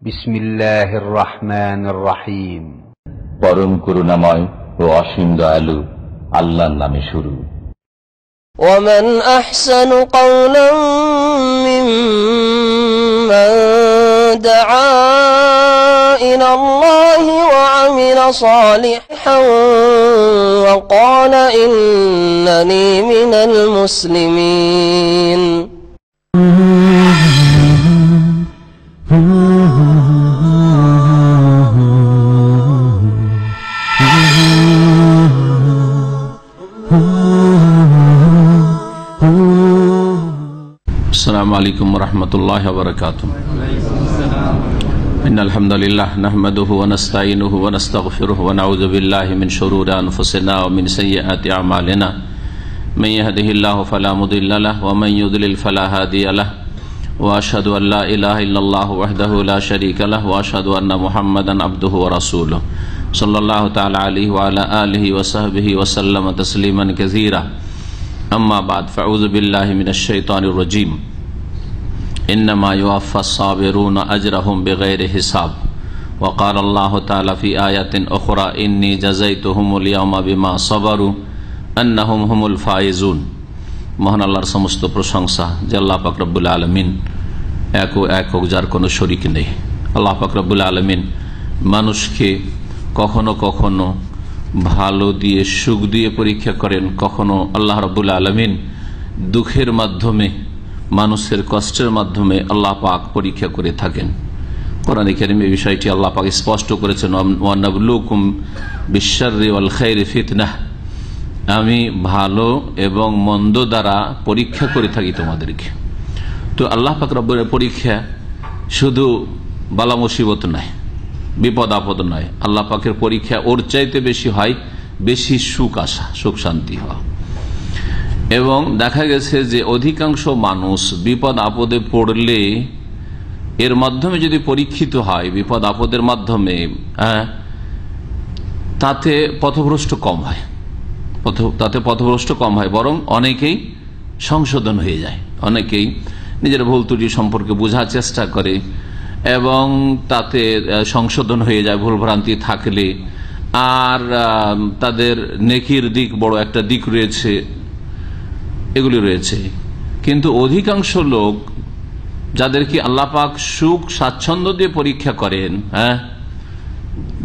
বিসমিল্লাহির রহমানির রহিম। পরম করুণাময় ও অসীম দয়ালু আল্লাহর নামে শুরু। ওয়ামান আহসানু কাওলান মিম্মান দাআ ইলাল্লাহি ওয়া আমিলা সালিহান ওয়া ক্বালা ইন্নানী মিনাল মুসলিমিন। আসসালামু আলাইকুম ওয়া রাহমাতুল্লাহি ওয়া বারাকাতুহু। ইন্নাল হামদালিল্লাহ নাহমাদুহু ওয়া নাস্তাঈনুহু ওয়া নাস্তাগফিরুহু ওয়া নাউযু বিল্লাহি মিন শুরুরি আনফুসিনা ওয়া মিন সাইয়্যাতি আ'মালিনা। মান ইয়াহদিহিল্লাহু ফালা মুদিল্লা লাহু ওয়া মান ইউদ্লিল ফালা হাদিয়া লাহু। ওয়া আশহাদু আল লা ইলাহা ইল্লাল্লাহু ওয়াহদাহু লা শারীকা লাহু ওয়া আশহাদু আন্না মুহাম্মাদান আবদুহু ওয়া রাসূলুহু সাল্লাল্লাহু তাআলা আলাইহি ওয়া আলা আলিহি ওয়া সাহবিহি ওয়া সাল্লামা তাসলিমান কাসীরা। আম্মা বা'দ, ফাউযু বিল্লাহি মিনাশ শাইতানির রাজীম। ইন্নামা ইউওয়াফাস সাবিরুনা আজরাহুম বিগাইরি হিসাব। ওয়া ক্বালা আল্লাহু তাআলা ফি আয়াতিন উখরা ইন্নী জাযাইতুহুমুল ইয়াওমা বিমা সাবারু আন্নাহুম হুমুল ফাইজুন। মহান আল্লাহর সমস্ত প্রশংসা, যে আল্লাহ পাক রব্বুল আলামিন একক, যার কোনো শরীক নেই। আল্লাহ পাক রব্বুল আলামিন মানুষকে কখনো কখনো ভালো দিয়ে, সুখ দিয়ে পরীক্ষা করেন, কখনো আল্লাহ রাব্বুল আলামিন দুঃখের মাধ্যমে, মানুষের কষ্টের মাধ্যমে আল্লাহ পাক পরীক্ষা করে থাকেন। কোরআনে কারীমে এই বিষয়টি আল্লাহ পাক স্পষ্ট করেছেন, ওয়া নাবলুকুম বিশ-শাররি ওয়াল খায়রি ফিতনাহ। আমি ভালো এবং মন্দ দ্বারা পরীক্ষা করে থাকি তোমাদেরকে। তো আল্লাহ পাক রব্বুল পরীক্ষা শুধু বালা মুসিবত নয়, বিপদ আপদ নয়। আল্লাহ পাকের পরীক্ষা ওর চাইতে বেশি হয়, বেশি সুখ আসা, সুখ শান্তি হওয়া। এবং দেখা গেছে যে অধিকাংশ মানুষ বিপদ আপদে পড়লে, এর মাধ্যমে যদি পরীক্ষিত হয়, বিপদ আপদের মাধ্যমে, তাতে পথভ্রষ্ট কম হয়, বরং অনেকেই সংশোধন হয়ে যায়। অনেকেই নিজের ভুল ত্রুটি সম্পর্কে বোঝার চেষ্টা করে এবং তাতে সংশোধন হয়ে যায় ভুল ভ্রান্তি থাকলে। আর তাদের নেকির দিক, বড় একটা দিক রয়েছে, এগুলি রয়েছে। কিন্তু অধিকাংশ লোক যাদেরকে আল্লাহ পাক সুখ স্বাচ্ছন্দ্য দিয়ে পরীক্ষা করেন,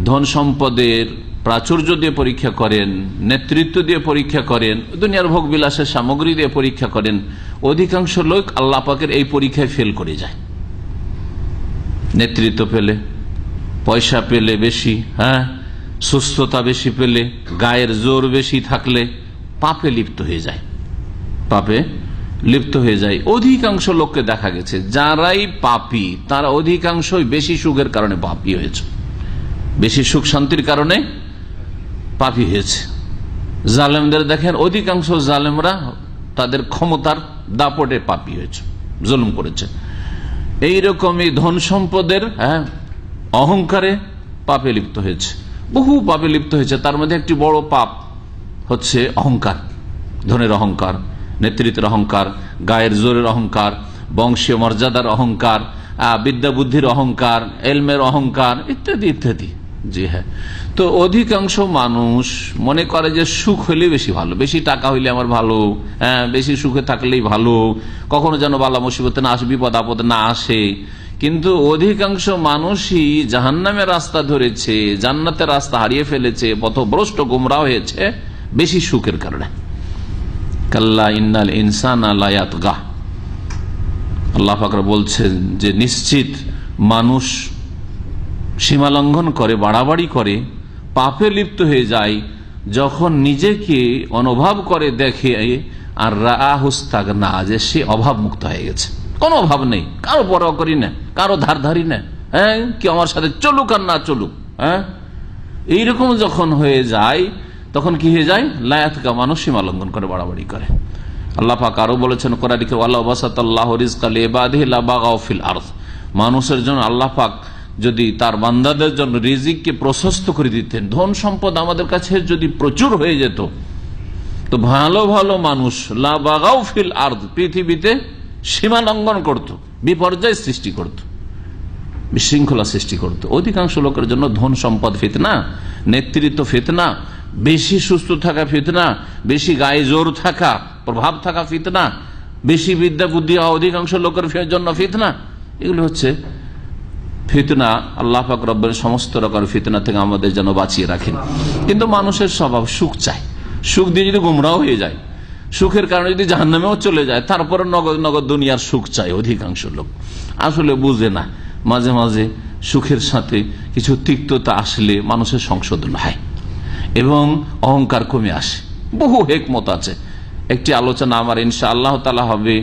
ধন সম্পদের প্রাচুর্য দিয়ে পরীক্ষা করেন, নেতৃত্ব দিয়ে পরীক্ষা করেন, দুনিয়ার ভোগ বিলাসের সামগ্রী দিয়ে পরীক্ষা করেন, অধিকাংশ লোক আল্লাহ পাকের এই পরীক্ষায় ফেল করে যায়। নেতৃত্ব পেলে, পয়সা পেলে বেশি, সুস্থতা বেশি পেলে, গায়ের জোর বেশি থাকলে পাপে লিপ্ত হয়ে যায়। অধিকাংশ লোককে দেখা গেছে যারাই পাপী, তারা অধিকাংশই বেশি সুখের কারণে পাপী হয়েছে, বেশি সুখ শান্তির কারণে পাপী হয়েছে। জালেমদের দেখেন, অধিকাংশ জালেমরা তাদের ক্ষমতার দাপটে পাপী হয়েছে, জুলুম করেছে। এইরকমই ধন সম্পদের অহংকারে পাপে লিপ্ত হয়েছে, বহু পাপে লিপ্ত হয়েছে। তার মধ্যে একটি বড় পাপ হচ্ছে অহংকার, ধনের অহংকার, নেতৃত্বের অহংকার, গায়ের জোরের অহংকার, বংশীয় মর্যাদার অহংকার, বিদ্যা বুদ্ধির অহংকার, এলমের অহংকার, ইত্যাদি ইত্যাদি। জি হ্যাঁ। তো অধিকাংশ মানুষ মনে করে যে সুখ হইলে বেশি ভালো, বেশি টাকা হইলে আমার ভালো, বেশি সুখে থাকলেই ভালো, কখনো যেন বালা মুসিবতে না আসে, বিপদ আপদ না আসে। কিন্তু অধিকাংশ মানুষই জাহান্নামের রাস্তা ধরেছে, জান্নাতের রাস্তা হারিয়ে ফেলেছে, পথভ্রষ্ট গোমরাহ হয়েছে বেশি সুখের কারণে। কাল্লা ইন্নাল ইনসানা লা ইয়াতগা। আল্লাহ পাক বলছেন যে নিশ্চিত মানুষ সীমা লঙ্ঘন করে, বাড়াবাড়ি করে, পাপে লিপ্ত হয়ে যায় যখন নিজেকে অনুভব করে, দেখে আর রাহুস্তাগনা, যে সে অভাব মুক্ত হয়ে গেছে, কোনো অভাব নেই, কারো পরোয়া করি না, কারো ধার ধারি না, কি আমার সাথে চলুক আর না চলুক, এইরকম যখন হয়ে যায়, তখন কি হয়ে যায়? লায়াতগা, মানুষ সীমা লঙ্ঘন করে, বাড়াবাড়ি করে। আল্লাহ পাক আরো বলেছেন কোরআনে, ওয়ালাউ বাসাতাল্লাহু রিজকা লিইবাদিহি লাবাগাউ ফিল আরদ। মানুষের জন্য আল্লাহ পাক যদি তার বান্দাদের জন্য রিজিককে প্রশস্ত করে দিতেন, ধন সম্পদ আমাদের কাছে যদি প্রচুর হয়ে যেত, তো ভালো ভালো মানুষ লাবাগাউ ফিল আরদ, পৃথিবীতে সীমা লঙ্ঘন করত, বিপর্যয় সৃষ্টি করত। বিশৃঙ্খলা সৃষ্টি করতো। অধিকাংশ লোকের জন্য ধন সম্পদ ফিতনা, নেতৃত্ব ফিতনা, বেশি সুস্থ থাকা ফিতনা, বেশি গায়ে জোর থাকা, প্রভাব থাকা ফিতনা, বেশি বিদ্যা বুদ্ধি অধিকাংশ লোকের জন্য ফিতনা। এগুলো হচ্ছে ফিতনা। আল্লাহ পাক রব্বুল সমস্ত রকমের ফিতনা থেকে আমাদের যেন বাঁচিয়ে রাখেন। কিন্তু মানুষের স্বভাব সুখ চায়, সুখ দিয়ে যদি গুমরাহ হয়ে যায়, সুখের কারণে যদি জাহান্নামেও চলে যায়, তারপরে নগদ নগদ দুনিয়ার সুখ চায় অধিকাংশ লোক। আসলে বুঝে না, মাঝে মাঝে সুখের সাথে কিছু তিক্ততা আসলে মানুষের সংশোধন হয় এবং অহংকার কমে আসে। বহু হেকমত আছে। একটি আলোচনা আমার ইনশাআল্লাহ তাআলা হবে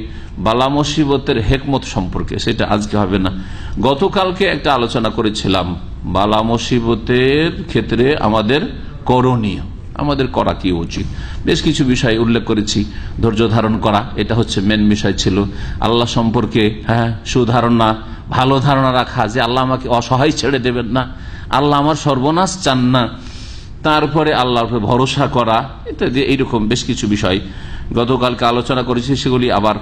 বালা মুসিবতের হেকমত সম্পর্কে, সেটা আজকে হবে না। গতকালকে একটা আলোচনা করেছিলাম বালা মুসিবতের ক্ষেত্রে আমাদের করণীয়, আমাদের করা কি উচিত। বেশ কিছু বিষয় উল্লেখ করেছি। ধৈর্য ধারণ করা, এটা হচ্ছে মেন বিষয় ছিল। আল্লাহ সম্পর্কে সুধারণা, ভালো ধারণা রাখা যে আল্লাহ আমাকে অসহায় ছেড়ে দেবেন না, আল্লাহ আমার সর্বনাশ চান না। তারপরে আল্লাহর উপরে ভরসা করা, ইত্যাদি এইরকম বেশ কিছু বিষয় গতকালকে আলোচনা করেছি। সেগুলি আবার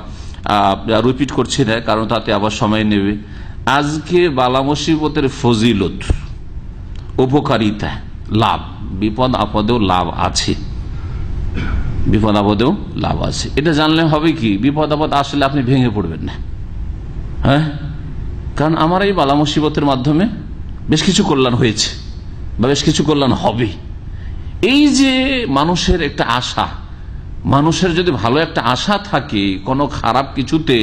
রিপিট করছি না, কারণ তাতে আবার সময় নেবে। আজকে বালা মুসিবতের ফজিলত, উপকারিতা, লাভ, বিপদ আপদেও লাভ আছে, বিপদ আপদেও লাভ আছে। এটা জানলে হবে কি, বিপদ আপদ আসলে আপনি ভেঙে পড়বেন না। হ্যাঁ, কারণ আমার এই বালা মুসিবতের মাধ্যমে বেশ কিছু কল্যাণ হয়েছে বা বেশ কিছু কল্যাণ হবে। এই যে মানুষের একটা আশা, মানুষের যদি ভালো একটা আশা থাকে কোনো খারাপ কিছুতে,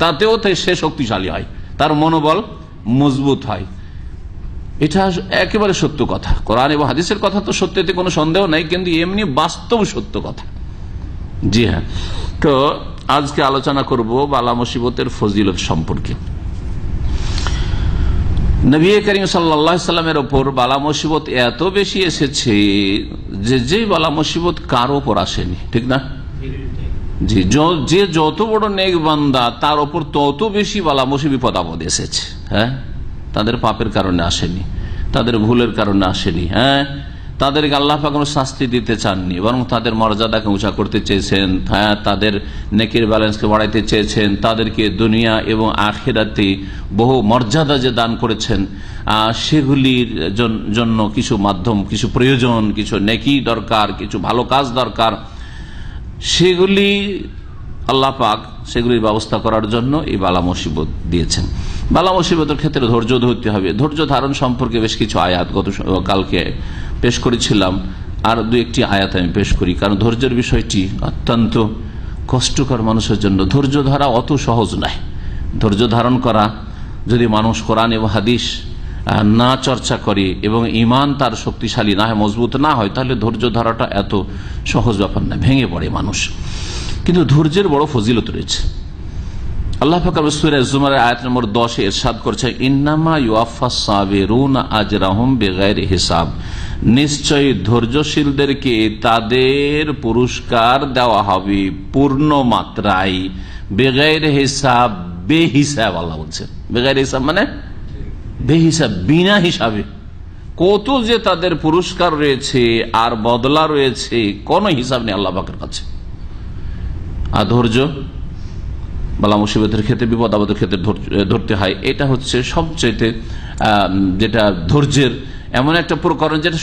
তাতেও সে শক্তিশালী হয়, তার মনোবল মজবুত হয়। এটা একেবারে সত্য কথা। কোরআন এবং হাদিসের কথা তো সত্যতে কোনো সন্দেহ নাই, কিন্তু এমনি বাস্তব সত্য কথা। জি হ্যাঁ, তো আজকে আলোচনা করব বালা মুসিবতের ফজিলত সম্পর্কে। নবী করিম সাল্লাল্লাহু আলাইহি সাল্লামের ওপর বালা মুসিবত এত বেশি এসেছে যে বালা মুসিবত কারো ওপর আসেনি, ঠিক না? জি, যে যত বড় নেক বান্দা তার ওপর তত বেশি বালা মুসিবত বিপদ আপদ এসেছে। হ্যাঁ, তাদের পাপের কারণে আসেনি, তাদের ভুলের কারণে আসেনি। হ্যাঁ, তাদেরকে আল্লাহ পাক কোনো শাস্তি দিতে চাননি, বরং তাদের মর্যাদাকে উঁচা করতে চেয়েছেন। হ্যাঁ, তাদের নেকির ব্যালেন্সকে বাড়াইতে চেয়েছেন, তাদেরকে দুনিয়া এবং আখিরাতে বহু মর্যাদা যে দান করেছেন, সেগুলির জন্য কিছু মাধ্যম, কিছু প্রয়োজন, কিছু নেকি দরকার, কিছু ভালো কাজ দরকার, সেগুলি আল্লাহ পাক সেগুলির ব্যবস্থা করার জন্য এই বালা মুসিবত দিয়েছেন। বালা মুসিবতের ক্ষেত্রে ধৈর্য ধরতে হবে। ধৈর্য ধারণ সম্পর্কে বেশ কিছু আয়াত কালকে পেশ করেছিলাম, আর দু একটি আয়াত আমি পেশ করি, কারণ ধৈর্যের বিষয়টি অত্যন্ত কষ্টকর মানুষের জন্য। ধৈর্য ধরা অত সহজ নয়। ধৈর্য ধারণ করা যদি মানুষ কোরআন এবং হাদিস না চর্চা করে এবং ঈমান তার শক্তিশালী না হয়, মজবুত না হয়, তাহলে ধৈর্য ধরাটা এত সহজ ব্যাপার না, ভেঙে পড়ে মানুষ। কিন্তু ধৈর্যের বড় ফজিলত রয়েছে। আল্লাহ পাক সূরা জুমারের আয়াত নম্বর 10 এ ইরশাদ করেছে, ইন্নামা ইউআফাস সাবিরুনা আজরাহুম বিগাইরি হিসাব, নিশ্চয়ই ধৈর্যশীলদেরকে তাদের পুরস্কার দেওয়া হবে পূর্ণ মাত্রায়, বিগাইরি হিসাব, বেহিসাব। আল্লাহ বলছেন বিগাইরি হিসাব মানে বেহিসাব, বিনা হিসাবে। কত যে তাদের পুরস্কার রয়েছে আর বদলা রয়েছে, কোনো হিসাব নেই আল্লাহ পাকের কাছে। আর ধৈর্য বালা মুসিবতের ক্ষেত্রে, বিপদ আপদের ক্ষেত্রে ধরতে হয়। এটা হচ্ছে সবচেয়ে যেটা ধৈর্যের এমন একটা প্রকরণ যেটা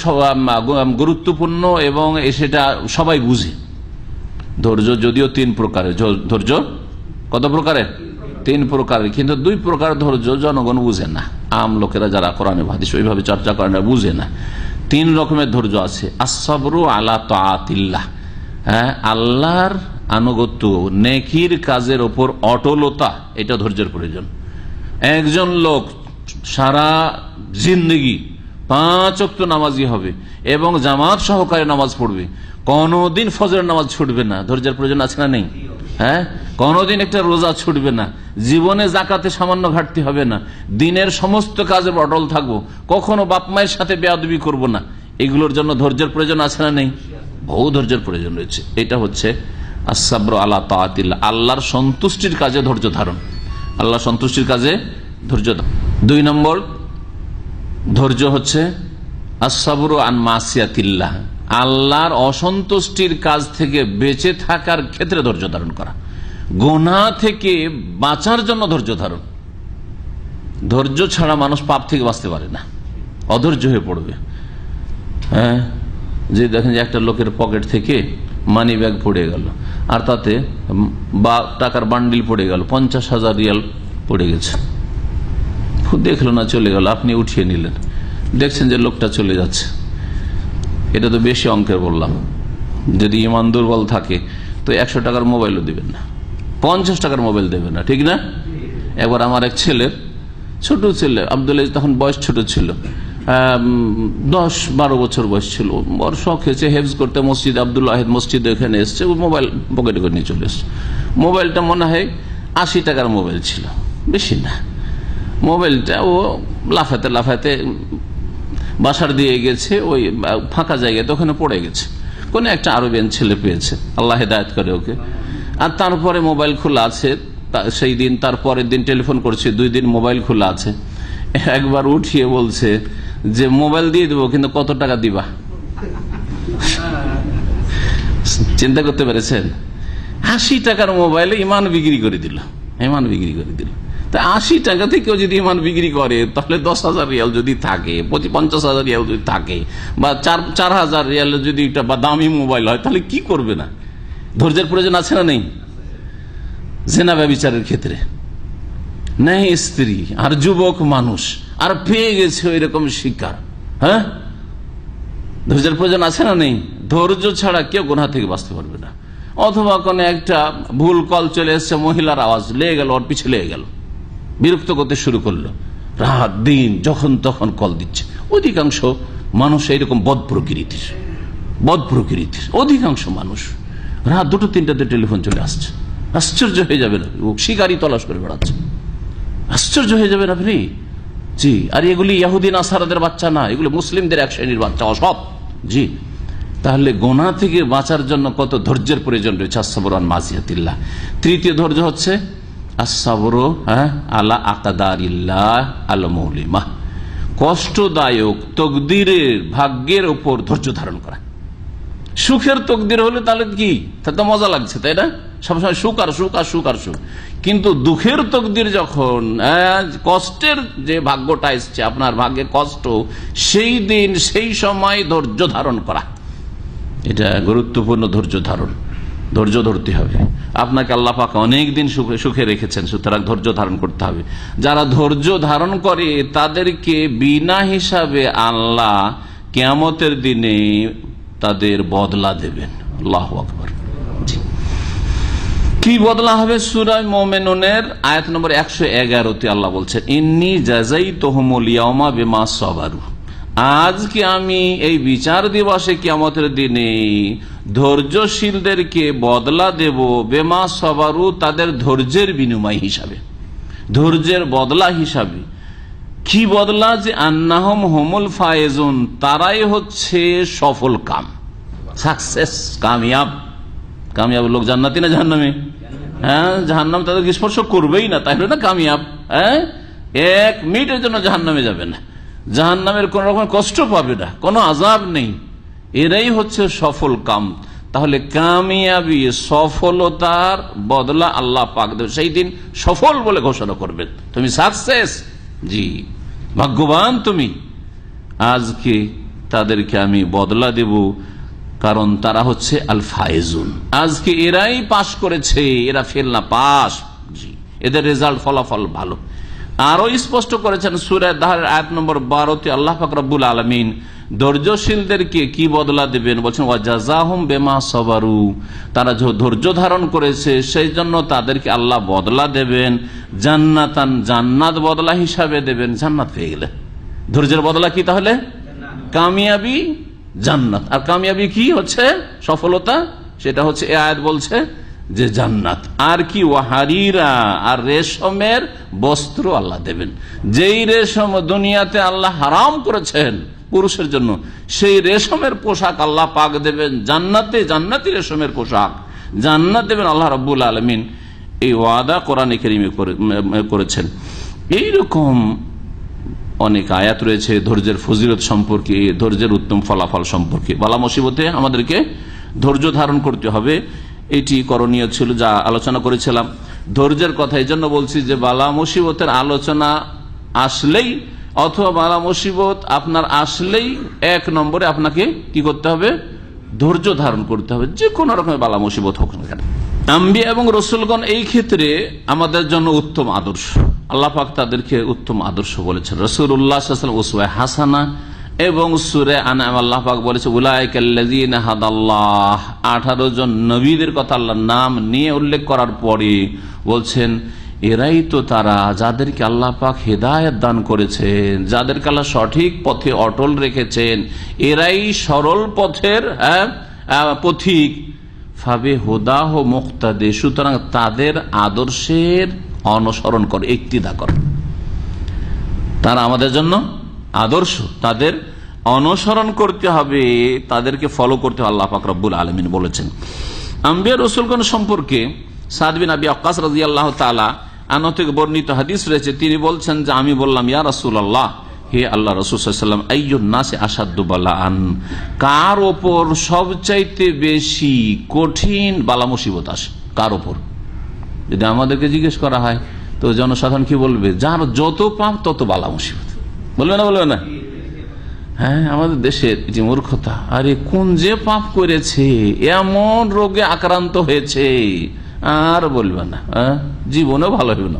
গুরুত্বপূর্ণ এবং সেটা সবাই বুঝে। ধৈর্য যদিও 3 প্রকারের। ধৈর্য কত প্রকারের? 3 প্রকারের, কিন্তু 2 প্রকার ধৈর্য জনগণ বুঝে না। আম লোকেরা যারা কোরআনে হাদিস ওইভাবে চর্চা করে না, বুঝে না। 3 রকমের ধৈর্য আছে। আস-সাবরু আলা তাআতিল্লাহ, হ্যাঁ, আল্লাহর আনুগত্য, নেকির কাজের ওপর অটলতা, এটা ধৈর্যের প্রয়োজন। একজন লোক সারা জিন্দগি 5 ওয়াক্ত নামাজি হবে এবং জামাত সহকারে নামাজ পড়বে, কোনদিন ফজরের নামাজ ছুটবে না, ধৈর্যের প্রয়োজন আছে না নেই? হ্যাঁ, কোনদিন একটা রোজা ছুটবে না, জীবনে জাকাতে সামান্য ঘাটতি হবে না, দিনের সমস্ত কাজে অটল থাকবো, কখনো বাপ মায়ের সাথে বেয়াদবি করব না, এগুলোর জন্য ধৈর্যের প্রয়োজন আছে না নেই? বহু ধৈর্যের প্রয়োজন রয়েছে। এটা হচ্ছে আস-সাবরু আলা তাআতিল্লাহ, আল্লাহর সন্তুষ্টির কাজে ধৈর্য ধারণ। আল্লাহর সন্তুষ্টির কাজে ধৈর্য ধারণ। 2 নম্বর ধৈর্য হচ্ছে আস-সাবরু আন মাসিয়াতিল্লাহ, আল্লাহর অসন্তুষ্টির কাজ থেকে বেঁচে থাকার ক্ষেত্রে ধৈর্য ধারণ করা, গুনাহ থেকে বাঁচার জন্য ধৈর্য ধারণ। ধৈর্য ছাড়া মানুষ পাপ থেকে বাঁচতে পারে না, অধৈর্য হয়ে পড়বে। হ্যাঁ, যে দেখেন যে একটা লোকের পকেট থেকে মানি ব্যাগ পড়ে গেল, আর তাতে বা টাকার বান্ডিল পড়ে গেল, 50,000 রিয়াল পড়ে গেছে, দেখলো না, চলে গেল, আপনি উঠিয়ে নিলেন, দেখছেন যে লোকটা চলে যাচ্ছে। এটা তো বেশি অঙ্কের বললাম। যদি ইমান দুর্বল থাকে তো 100 টাকার মোবাইলও দিবেন না, 50 টাকার মোবাইল দেবেন না, ঠিক না? একবার আমার এক ছেলের, ছোট ছেলে আব্দুল্লাহ, তখন বয়স ছোট ছিল, 10-12 বছর বয়স ছিল, বড় শখ হয়েছে হেফজ করতে, মসজিদ আব্দুল্লাহ মসজিদ এখানে এসছে, ও মোবাইল পকেটে করে নিয়ে চলে এসছে। মোবাইলটা মনে হয় 80 টাকার মোবাইল ছিল, বেশি না। মোবাইলটা ও লাফাতে লাফাতে বাসার দিয়ে গেছে, ওই ফাঁকা জায়গাতে ওখানে পড়ে গেছে। কোন একটা আরবিয়ান ছেলে পেয়েছে, আল্লাহ হেদায়েত করে ওকে। আর তারপরে মোবাইল খোলা আছে, সেই দিন তারপরের দিন টেলিফোন করছে, 2 দিন মোবাইল খোলা আছে। একবার উঠিয়ে বলছে যে মোবাইল দিয়ে দেবো, কিন্তু কত টাকা দিবা? চিন্তা করতে পেরেছেন? 80 টাকার মোবাইলে ইমান বিক্রি করে দিল, ইমান বিক্রি করে দিল। তা 80 টাকাতে কেউ যদি ইমান বিক্রি করে, তাহলে 10,000 রিয়াল যদি থাকে, 50,000 রিয়াল যদি থাকে, বা 4,000 রিয়াল যদি একটা বা দামি মোবাইল হয়, তাহলে কি করবে না? ধৈর্যের প্রয়োজন আছে না নেই? জেনা ব্যভিচারের ক্ষেত্রে নেই স্ত্রী আর যুবক মানুষ, আর পেয়ে গেছে ওই রকম শিকার, হ্যাঁ, ধৈর্যের প্রয়োজন আছে না নেই? ধৈর্য ছাড়া কেউ গুনাহ থেকে বাঁচতে পারবে না। অথবা কোন একটা ভুল কল চলে এসছে, মহিলার আওয়াজ লেগে গেল, ওর পিছিয়ে লেগে গেল, বিরক্ত করতে শুরু করলো, রাত দিন যখন তখন কল দিচ্ছে। অধিকাংশ মানুষ এইরকম বদ প্রকৃতির অধিকাংশ মানুষ রাত 2-3টাতে টেলিফোন চলে আসছে। আশ্চর্য হয়ে যাবে না, শিকারি তলাশ করে বেড়াচ্ছে, আশ্চর্য হয়ে যাবেন আপনি। জি, আর এগুলি ইহুদি নাসারাদের বাচ্চা না, এগুলো মুসলিমদের এক শ্রেণীর বাচ্চা, অসৎ। জি, তাহলে গোনা থেকে বাঁচার জন্য কত ধৈর্যের প্রয়োজন রয়েছে। আসসাবরু আন মাসিয়াতিল্লাহ। তৃতীয় ধৈর্য হচ্ছে আসসাবরু আলা আকদারিল্লাহ আল মুলিমা, কষ্টদায়ক তকদিরের, ভাগ্যের উপর ধৈর্য ধারণ করা। সুখের তকদির হলে তাহলে কি, তাতে তো মজা লাগছে, তাই না? সবসময় সুখ আর সুখ আর সুখ আর সুখ। কিন্তু দুঃখের তকদির যখন, কষ্টের যে ভাগ্যটা এসছে, আপনার ভাগ্যে কষ্ট, সেই দিন সেই সময় ধৈর্য ধারণ করা, এটা গুরুত্বপূর্ণ। ধৈর্য ধরতে হবে। আপনাকে আল্লাহ পাক অনেক দিন সুখে রেখেছেন, সুতরাং ধৈর্য ধারণ করতে হবে। যারা ধৈর্য ধারণ করে তাদেরকে বিনা হিসাবে আল্লাহ কিয়ামতের দিনে তাদের বদলা দেবেন। আল্লাহু আকবার। কি বদলা হবে? সূরা মুমিনুনের আয়াত নম্বর 111-তে আল্লাহ বলছেন, ইন্নী জাযাইতুহুমুল ইয়াওমা বিমা সাবারু, আজকে আমি এই বিচার দিবসে কিয়ামতের দিনে ধৈর্যশীলদেরকে বদলা দেব, বিমা সাবারু, তাদের ধৈর্যের বিনিময় হিসাবে, ধৈর্যের বদলা হিসাবে। কি বদলা? যে আন্নাহুম হুমুল ফায়েজুন, তারাই হচ্ছে সফল কাম, সাকসেস, কামিয়াব লোক। জান্নাতি না জাহান্নামী? হ্যাঁ, জাহান্নাম তাদেরকে স্পর্শ করবেই না, তাই না কামিয়াব। হ্যাঁ, 1 মিনিটের জন্য জাহান্নামে যাবে না, জাহান্নামের কোন রকম কষ্ট পাবে না, কোনো আযাব নেই। এরাই হচ্ছে সফল কাম। তাহলে কামিয়াবি, সফলতার বদলা আল্লাহ পাক দেবে। সেই দিন সফল বলে ঘোষণা করবেন, তুমি সাকসেস, জি ভাগ্যবান তুমি। আজকে তাদেরকে আমি বদলা দেব, কারণ তারা হচ্ছে আল ফায়েজুন। আজকে এরাই পাশ করেছে, এরা ফেল না, পাস। জি, এদের রেজাল্ট, ফলাফল ভালো। আরো স্পষ্ট করেছেন সূরা দাহর আয়াত নম্বর 12-তে আল্লাহ পাক রব্বুল আলামিন ধৈর্যশীলদেরকে কি বদলা দেবেন বলছেন, ওয়া জাযাহুম বিমা সাবারু, তারা যে ধৈর্য ধারণ করেছে সেই জন্য তাদেরকে আল্লাহ বদলা দেবেন জান্নাতান, জান্নাত বদলা হিসাবে দেবেন। জান্নাত পেয়ে গেলে ধৈর্যের বদলা কি? তাহলে কামিয়াবি, জান্নাত। আর কামিয়াবি কি হচ্ছে? সফলতা। সেটা হচ্ছে এই আয়াত বলছে যে জান্নাত। আর কি? ওয়াহারিরা, আর রেশমের বস্ত্র আল্লাহ দেবেন। যেই রেশম দুনিয়াতে আল্লাহ হারাম করেছেন পুরুষের জন্য, সেই রেশমের পোশাক আল্লাহ পাক দেবেন জান্নাতে, জান্নাতি রেশমের পোশাক জান্নাত দেবেন আল্লাহ রাব্বুল আলামিন। এই ওয়াদা কোরআনে কারীমে করেছেন। এইরকম অনেক আয়াত রয়েছে ধৈর্যের ফজিলত সম্পর্কে, ধৈর্যের উত্তম ফলাফল সম্পর্কে। বালা মুসিবতে আমাদেরকে ধৈর্য ধারণ করতে হবে, এটি করণীয় ছিল, যা আলোচনা করেছিলাম। ধৈর্যের কথা এই জন্য বলছি যে বালা মুসিবতের আলোচনা আসলেই অথবা বালা মুসিবত আপনার আসলেই 1 নম্বরে আপনাকে কি করতে হবে? ধৈর্য ধারণ করতে হবে, যে কোনো রকমের বালা মুসিবত হোক না কেন। আম্বিয়া এবং রসুলগণ এই ক্ষেত্রে আমাদের জন্য উত্তম আদর্শ। আল্লাহ পাক তাদেরকে উত্তম আদর্শ বলেছেন। রাসূলুল্লাহ সাল্লাল্লাহু আলাইহি ওয়াসাল্লাম উসওয়া হাসানা, এবং সূরা আনআম আল্লাহ পাক বলেছে উলাইকাল্লাযীনা হাদাল্লাহ। 18 জন নবীদের কথা আল্লাহ নাম নিয়ে উল্লেখ করার পরে বলছেন এরাই তো তারা যাদেরকে আল্লাহ পাক হেদায়েত দান করেছেন, যাদেরকে আল্লাহ সঠিক পথে অটল রেখেছেন, এরাই সরল পথের পথিক। ফাবে হুদাহ মুক্তাদে, সুতরাং তাদের আদর্শের অনুসরণ করে, ইক্তিদা করে। তারা আমাদের জন্য আদর্শ, তাদের অনুসরণ করতে হবে, তাদেরকে ফলো করতে হবে। আল্লাহ পাক রব্বুল আলামিন বলেছেন। আম্বিয়া রাসূলগণ সম্পর্কে সাদ বিন আবি ওয়াক্কাস রাদিয়াল্লাহু তাআলা আনহু থেকে বর্ণিত হাদিস রয়েছে। তিনি বলছেন যে আমি বললাম ইয়া রাসূলুল্লাহ, হে আল্লাহ রাসূল সাল্লাল্লাহু আলাইহি ওয়াসাল্লাম, আইয়ুন নাসি আশাদ্দু বালাআন, কার ওপর সবচাইতে বেশি কঠিন বালা মুসিবত আসে, কার ওপর? যদি আমাদেরকে জিজ্ঞেস করা হয় তো জনসাধারণ কি বলবে? যার যত পাপ তত বালা মুসিবত, বলবে না? বলবে না? হ্যাঁ, আমাদের দেশের যে মূর্খতা, আরে কোন যে পাপ করেছে, এমন রোগে আক্রান্ত হয়েছে, আর বলবে না, জীবনেও ভালো হবে না,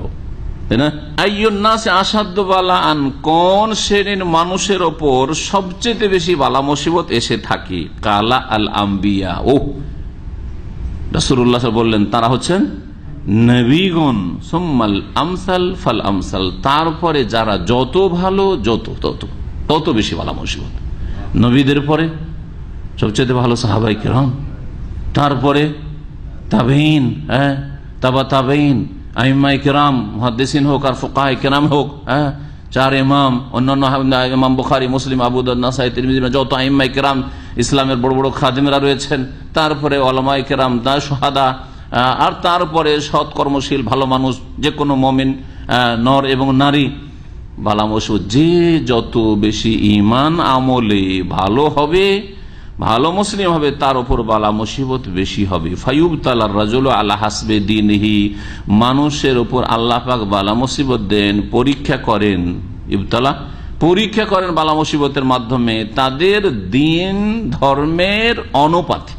তাই না? আইয়ুন নাসি আশাদ্দু বালাআন, কোন শ্রেণীর মানুষের ওপর সবচেয়ে বেশি বালা মুসিবত এসে থাকে? কালা আল আম্বিয়া, ও রাসূলুল্লাহ বললেন তারা হচ্ছেন নবীগণ, সুম্মাল আমসাল ফাল আমসাল, তারপরে যারা যত ভালো তত বেশি বালা মুসিবত। নবীদের পরে সবচেয়ে ভালো সাহাবায়ে কেরাম, তারপরে তাবেঈন, তাবা তাবেঈন, আইম্মায়ে কেরাম, মুহাদ্দিসিন হোক আর ফুকাহায়ে কেরাম হোক, 4 ইমাম, অন্যান্য ইমাম বুখারী, মুসলিম, আবু দাউদ, নাসাঈ, তিরমিজি, যত আইম্মায়ে কেরাম, ইসলামের বড় বড় খাদেমরা রয়েছেন, তারপরে উলামায়ে কেরাম, শুহাদা, আর তারপরে সৎ কর্মশীল ভালো মানুষ, যে কোনো মুমিন নর এবং নারী। বালা মুসিবত যে যত বেশি ঈমান আমলে ভালো হবে, ভালো মুসলিম হবে, তার উপর বালা মুসিবত বেশি হবে। ফায়ুবতালার রাজুলু আলা হাসবে দীনহি, মানুষের উপর আল্লাহ পাক বালা মুসিবত দেন, পরীক্ষা করেন, ইবতালা পরীক্ষা করেন বালা মুসিবতের মাধ্যমে তাদের দিন ধর্মের অনুপাতে।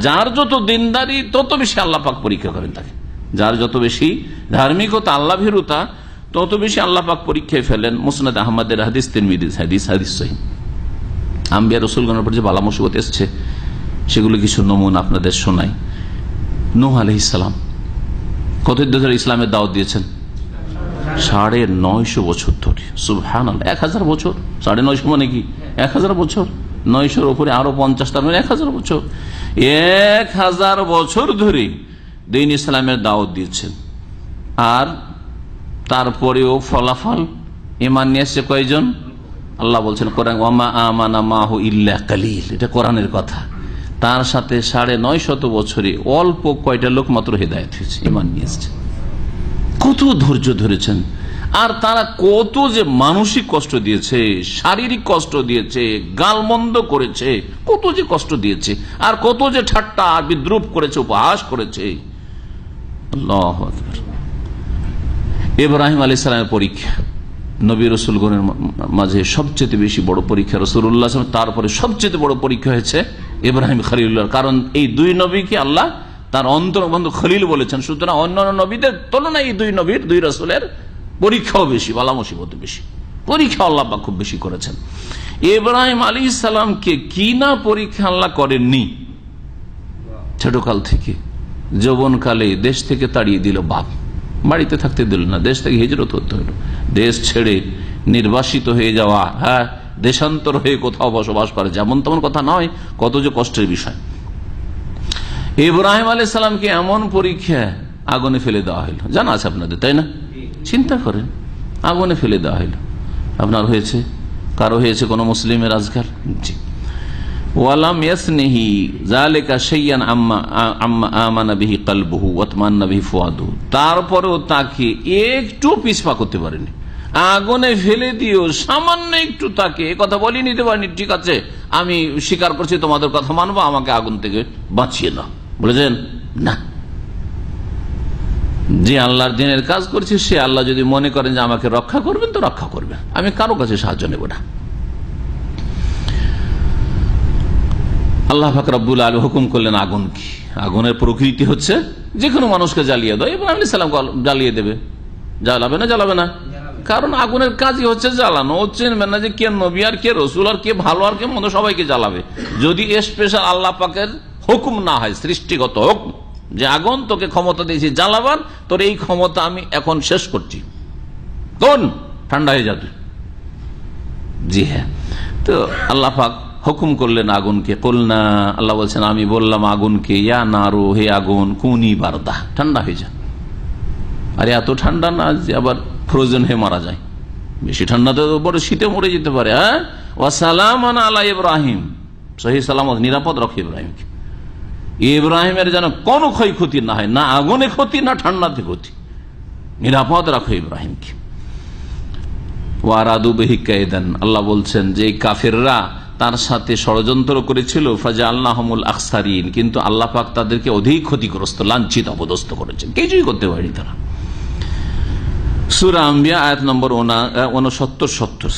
যার যত দিনদারি তত বেশি আল্লাহ পাক পরীক্ষা করেন তাকে, যার যত বেশি ধার্মিকতা, আল্লাহ ভীরুতা, তত বেশি আল্লাহ পাক পরীক্ষায় ফেলেন। মুসনাদ আহমদের হাদিস, তিরমিজির হাদিস, হাদিস সহিহ। আম্বিয়া রাসূলগণের উপর যে বালা মুসিবত এসেছে সেগুলো কিছু নমুনা আপনাদের শোনাই। নূহ আলাইহিস সালাম কতদিন ধরে ইসলামের দাওয়াত দিয়েছেন? 950 বছর ধরে। সুবহানাল্লাহ, 1000 বছর। 950 মানে কি? 1000 বছর। 900-র উপরে আরো 50, তার মানে 1000 বছর। 1000 বছর ধরে দ্বীন ইসলামের দাওয়াত দিয়েছেন। আর তারপরেও ফলাফল, ঈমান নিয়ে এসেছে কয়জন? আল্লাহ বলছেন কোরআন, ওয়ামা আমানা মাহু ইল্লা কালিল, এটা কোরআনের কথা। তার সাথে 950 বছরে অল্প কয়টা লোক মাত্র হেদায়েত হয়েছে, ঈমান নিয়ে এসেছে। কত ধৈর্য ধরেছেন, আর তারা কত যে মানসিক কষ্ট দিয়েছে, শারীরিক কষ্ট দিয়েছে, গালমন্দ করেছে, কত যে কষ্ট দিয়েছে, আর কত যে ঠাট্টা আর বিদ্রুপ করেছে, উপহাস করেছে। আল্লাহু আকবার। ইব্রাহিম আলাইহিস সালামের পরীক্ষা নবী রাসূলগণের মাঝে সবচেয়ে বেশি বড় পরীক্ষা রাসূলুল্লাহ, তারপরে সবচেয়ে বড় পরীক্ষা হয়েছে ইব্রাহিম খলিলুল্লাহ। কারণ এই 2 নবীকে আল্লাহ তার অন্তর্বন্ধু খলিল বলেছেন। সুতরাং অন্যান্য নবীদের তুলনায় এই 2 নবীর, 2 রাসূলের পরীক্ষাও বেশি, বালা মুসিবত বেশি, পরীক্ষা আল্লাহ পাক খুব বেশি করেছেন। ইব্রাহিম আলাইহিস সালামকে কি না পরীক্ষা আল্লাহ করেননি। ছোটকাল থেকে যৌবনকালে দেশ থেকে তাড়িয়ে দিল বাপ, বাড়িতে থাকতে দিল না, দেশ থেকে হিজরত করতে হলো, দেশ ছেড়ে নির্বাসিত হয়ে যাওয়া, দেশান্তর হয়ে কোথাও বসবাস করে, যেমন তেমন কথা নয়, কত যে কষ্টের বিষয়। ইব্রাহিম আলাইহিস সালামকে এমন পরীক্ষা, আগুনে ফেলে দেওয়া হলো, জানা আছে আপনাদের, তাই না? চিন্তা করেন, আগুনে ফেলে দেওয়া হলো। আপনার হয়েছে, কারো হয়েছে কোন মুসলিমের আজকাল? জি। ওয়ালাম ইয়াসনিহি যালিকা শাইয়ান আম্মা আমানা বিহি কলবুহু ওয়া তামান্না বিহি ফুয়াদুহু, তারপরেও তাকে একটু পিছপা করতে পারেনি। আগুনে ফেলে দিও, সামান্য একটু তাকে কথা বলি নিতে পারেনি, ঠিক আছে আমি স্বীকার করছি তোমাদের কথা মানবো, আমাকে আগুন থেকে বাঁচিয়ে নাও, বলেছেন না। যে আল্লাহর দিনের কাজ করছি সে আল্লাহ যদি মনে করেন যে আমাকে রক্ষা করবেন তো রক্ষা করবেন, আমি কারো কাছে সাহায্য নেব না। আল্লাহ পাক রব্বুল আলামিন হুকুম করলেন আগুন কি? আগুনের প্রকৃতি হচ্ছে যে কোনো মানুষকে জ্বালিয়ে দাও। ইব্রাহিম আলাইহিস সালাম জ্বালিয়ে দেবে, জ্বালাবে না? জ্বালাবে না, কারণ আগুনের কাজই হচ্ছে জ্বালানো। চিনবেন না যে কে নবী আর কে রসুল আর কে ভালো আর কে মন্দ, সবাইকে জ্বালাবে। যদি স্পেশাল আল্লাহ পাকের হুকুম না হয়, সৃষ্টিগত হুকুম যে আগুন তোকে ক্ষমতা দিয়েছি জ্বালাবার, তোর এই ক্ষমতা আমি এখন শেষ করছি, কোন ঠান্ডা হয়ে যাবে। জি হ্যাঁ, তো আল্লাহ পাক হুকুম করলেন আগুনকে। কুলনা, আল্লাহ বলছেন আমি বললাম আগুনকে, ইয়া নারু, হে আগুন, কুনি বারদা, ঠান্ডা হয়ে যা। আরে এত ঠান্ডা না যে আবার ফ্রোজেন হয়ে মারা যায়, বেশি ঠান্ডাতে বড় শীতে মরে যেতে পারে। হ্যাঁ, ওয়াসালামান আলা ইব্রাহিম, সহি সালামত, নিরাপদ রাখো ইব্রাহিমকে। ইব্রাহিমের যেন কোনো ক্ষয়ক্ষতি না হয়, না আগুনে ক্ষতি না ঠান্ডাতে ক্ষতি, নিরাপদ রাখো ইব্রাহিমকে। ওয়ারাদু বিহি কায়দান, আল্লাহ বলছেন যে কাফেররা তার সাথে ষড়যন্ত্র করেছিল, ফাজআলনাহুমুল আখসারিন, কিন্তু আল্লাহ পাক তাদেরকে অধিক ক্ষতিগ্রস্ত, লাঞ্ছিত, অপদস্থ করেছেন, কিছুই করতে পারেনি তারা। সূরা আম্বিয়া আয়াত নম্বর 69-70।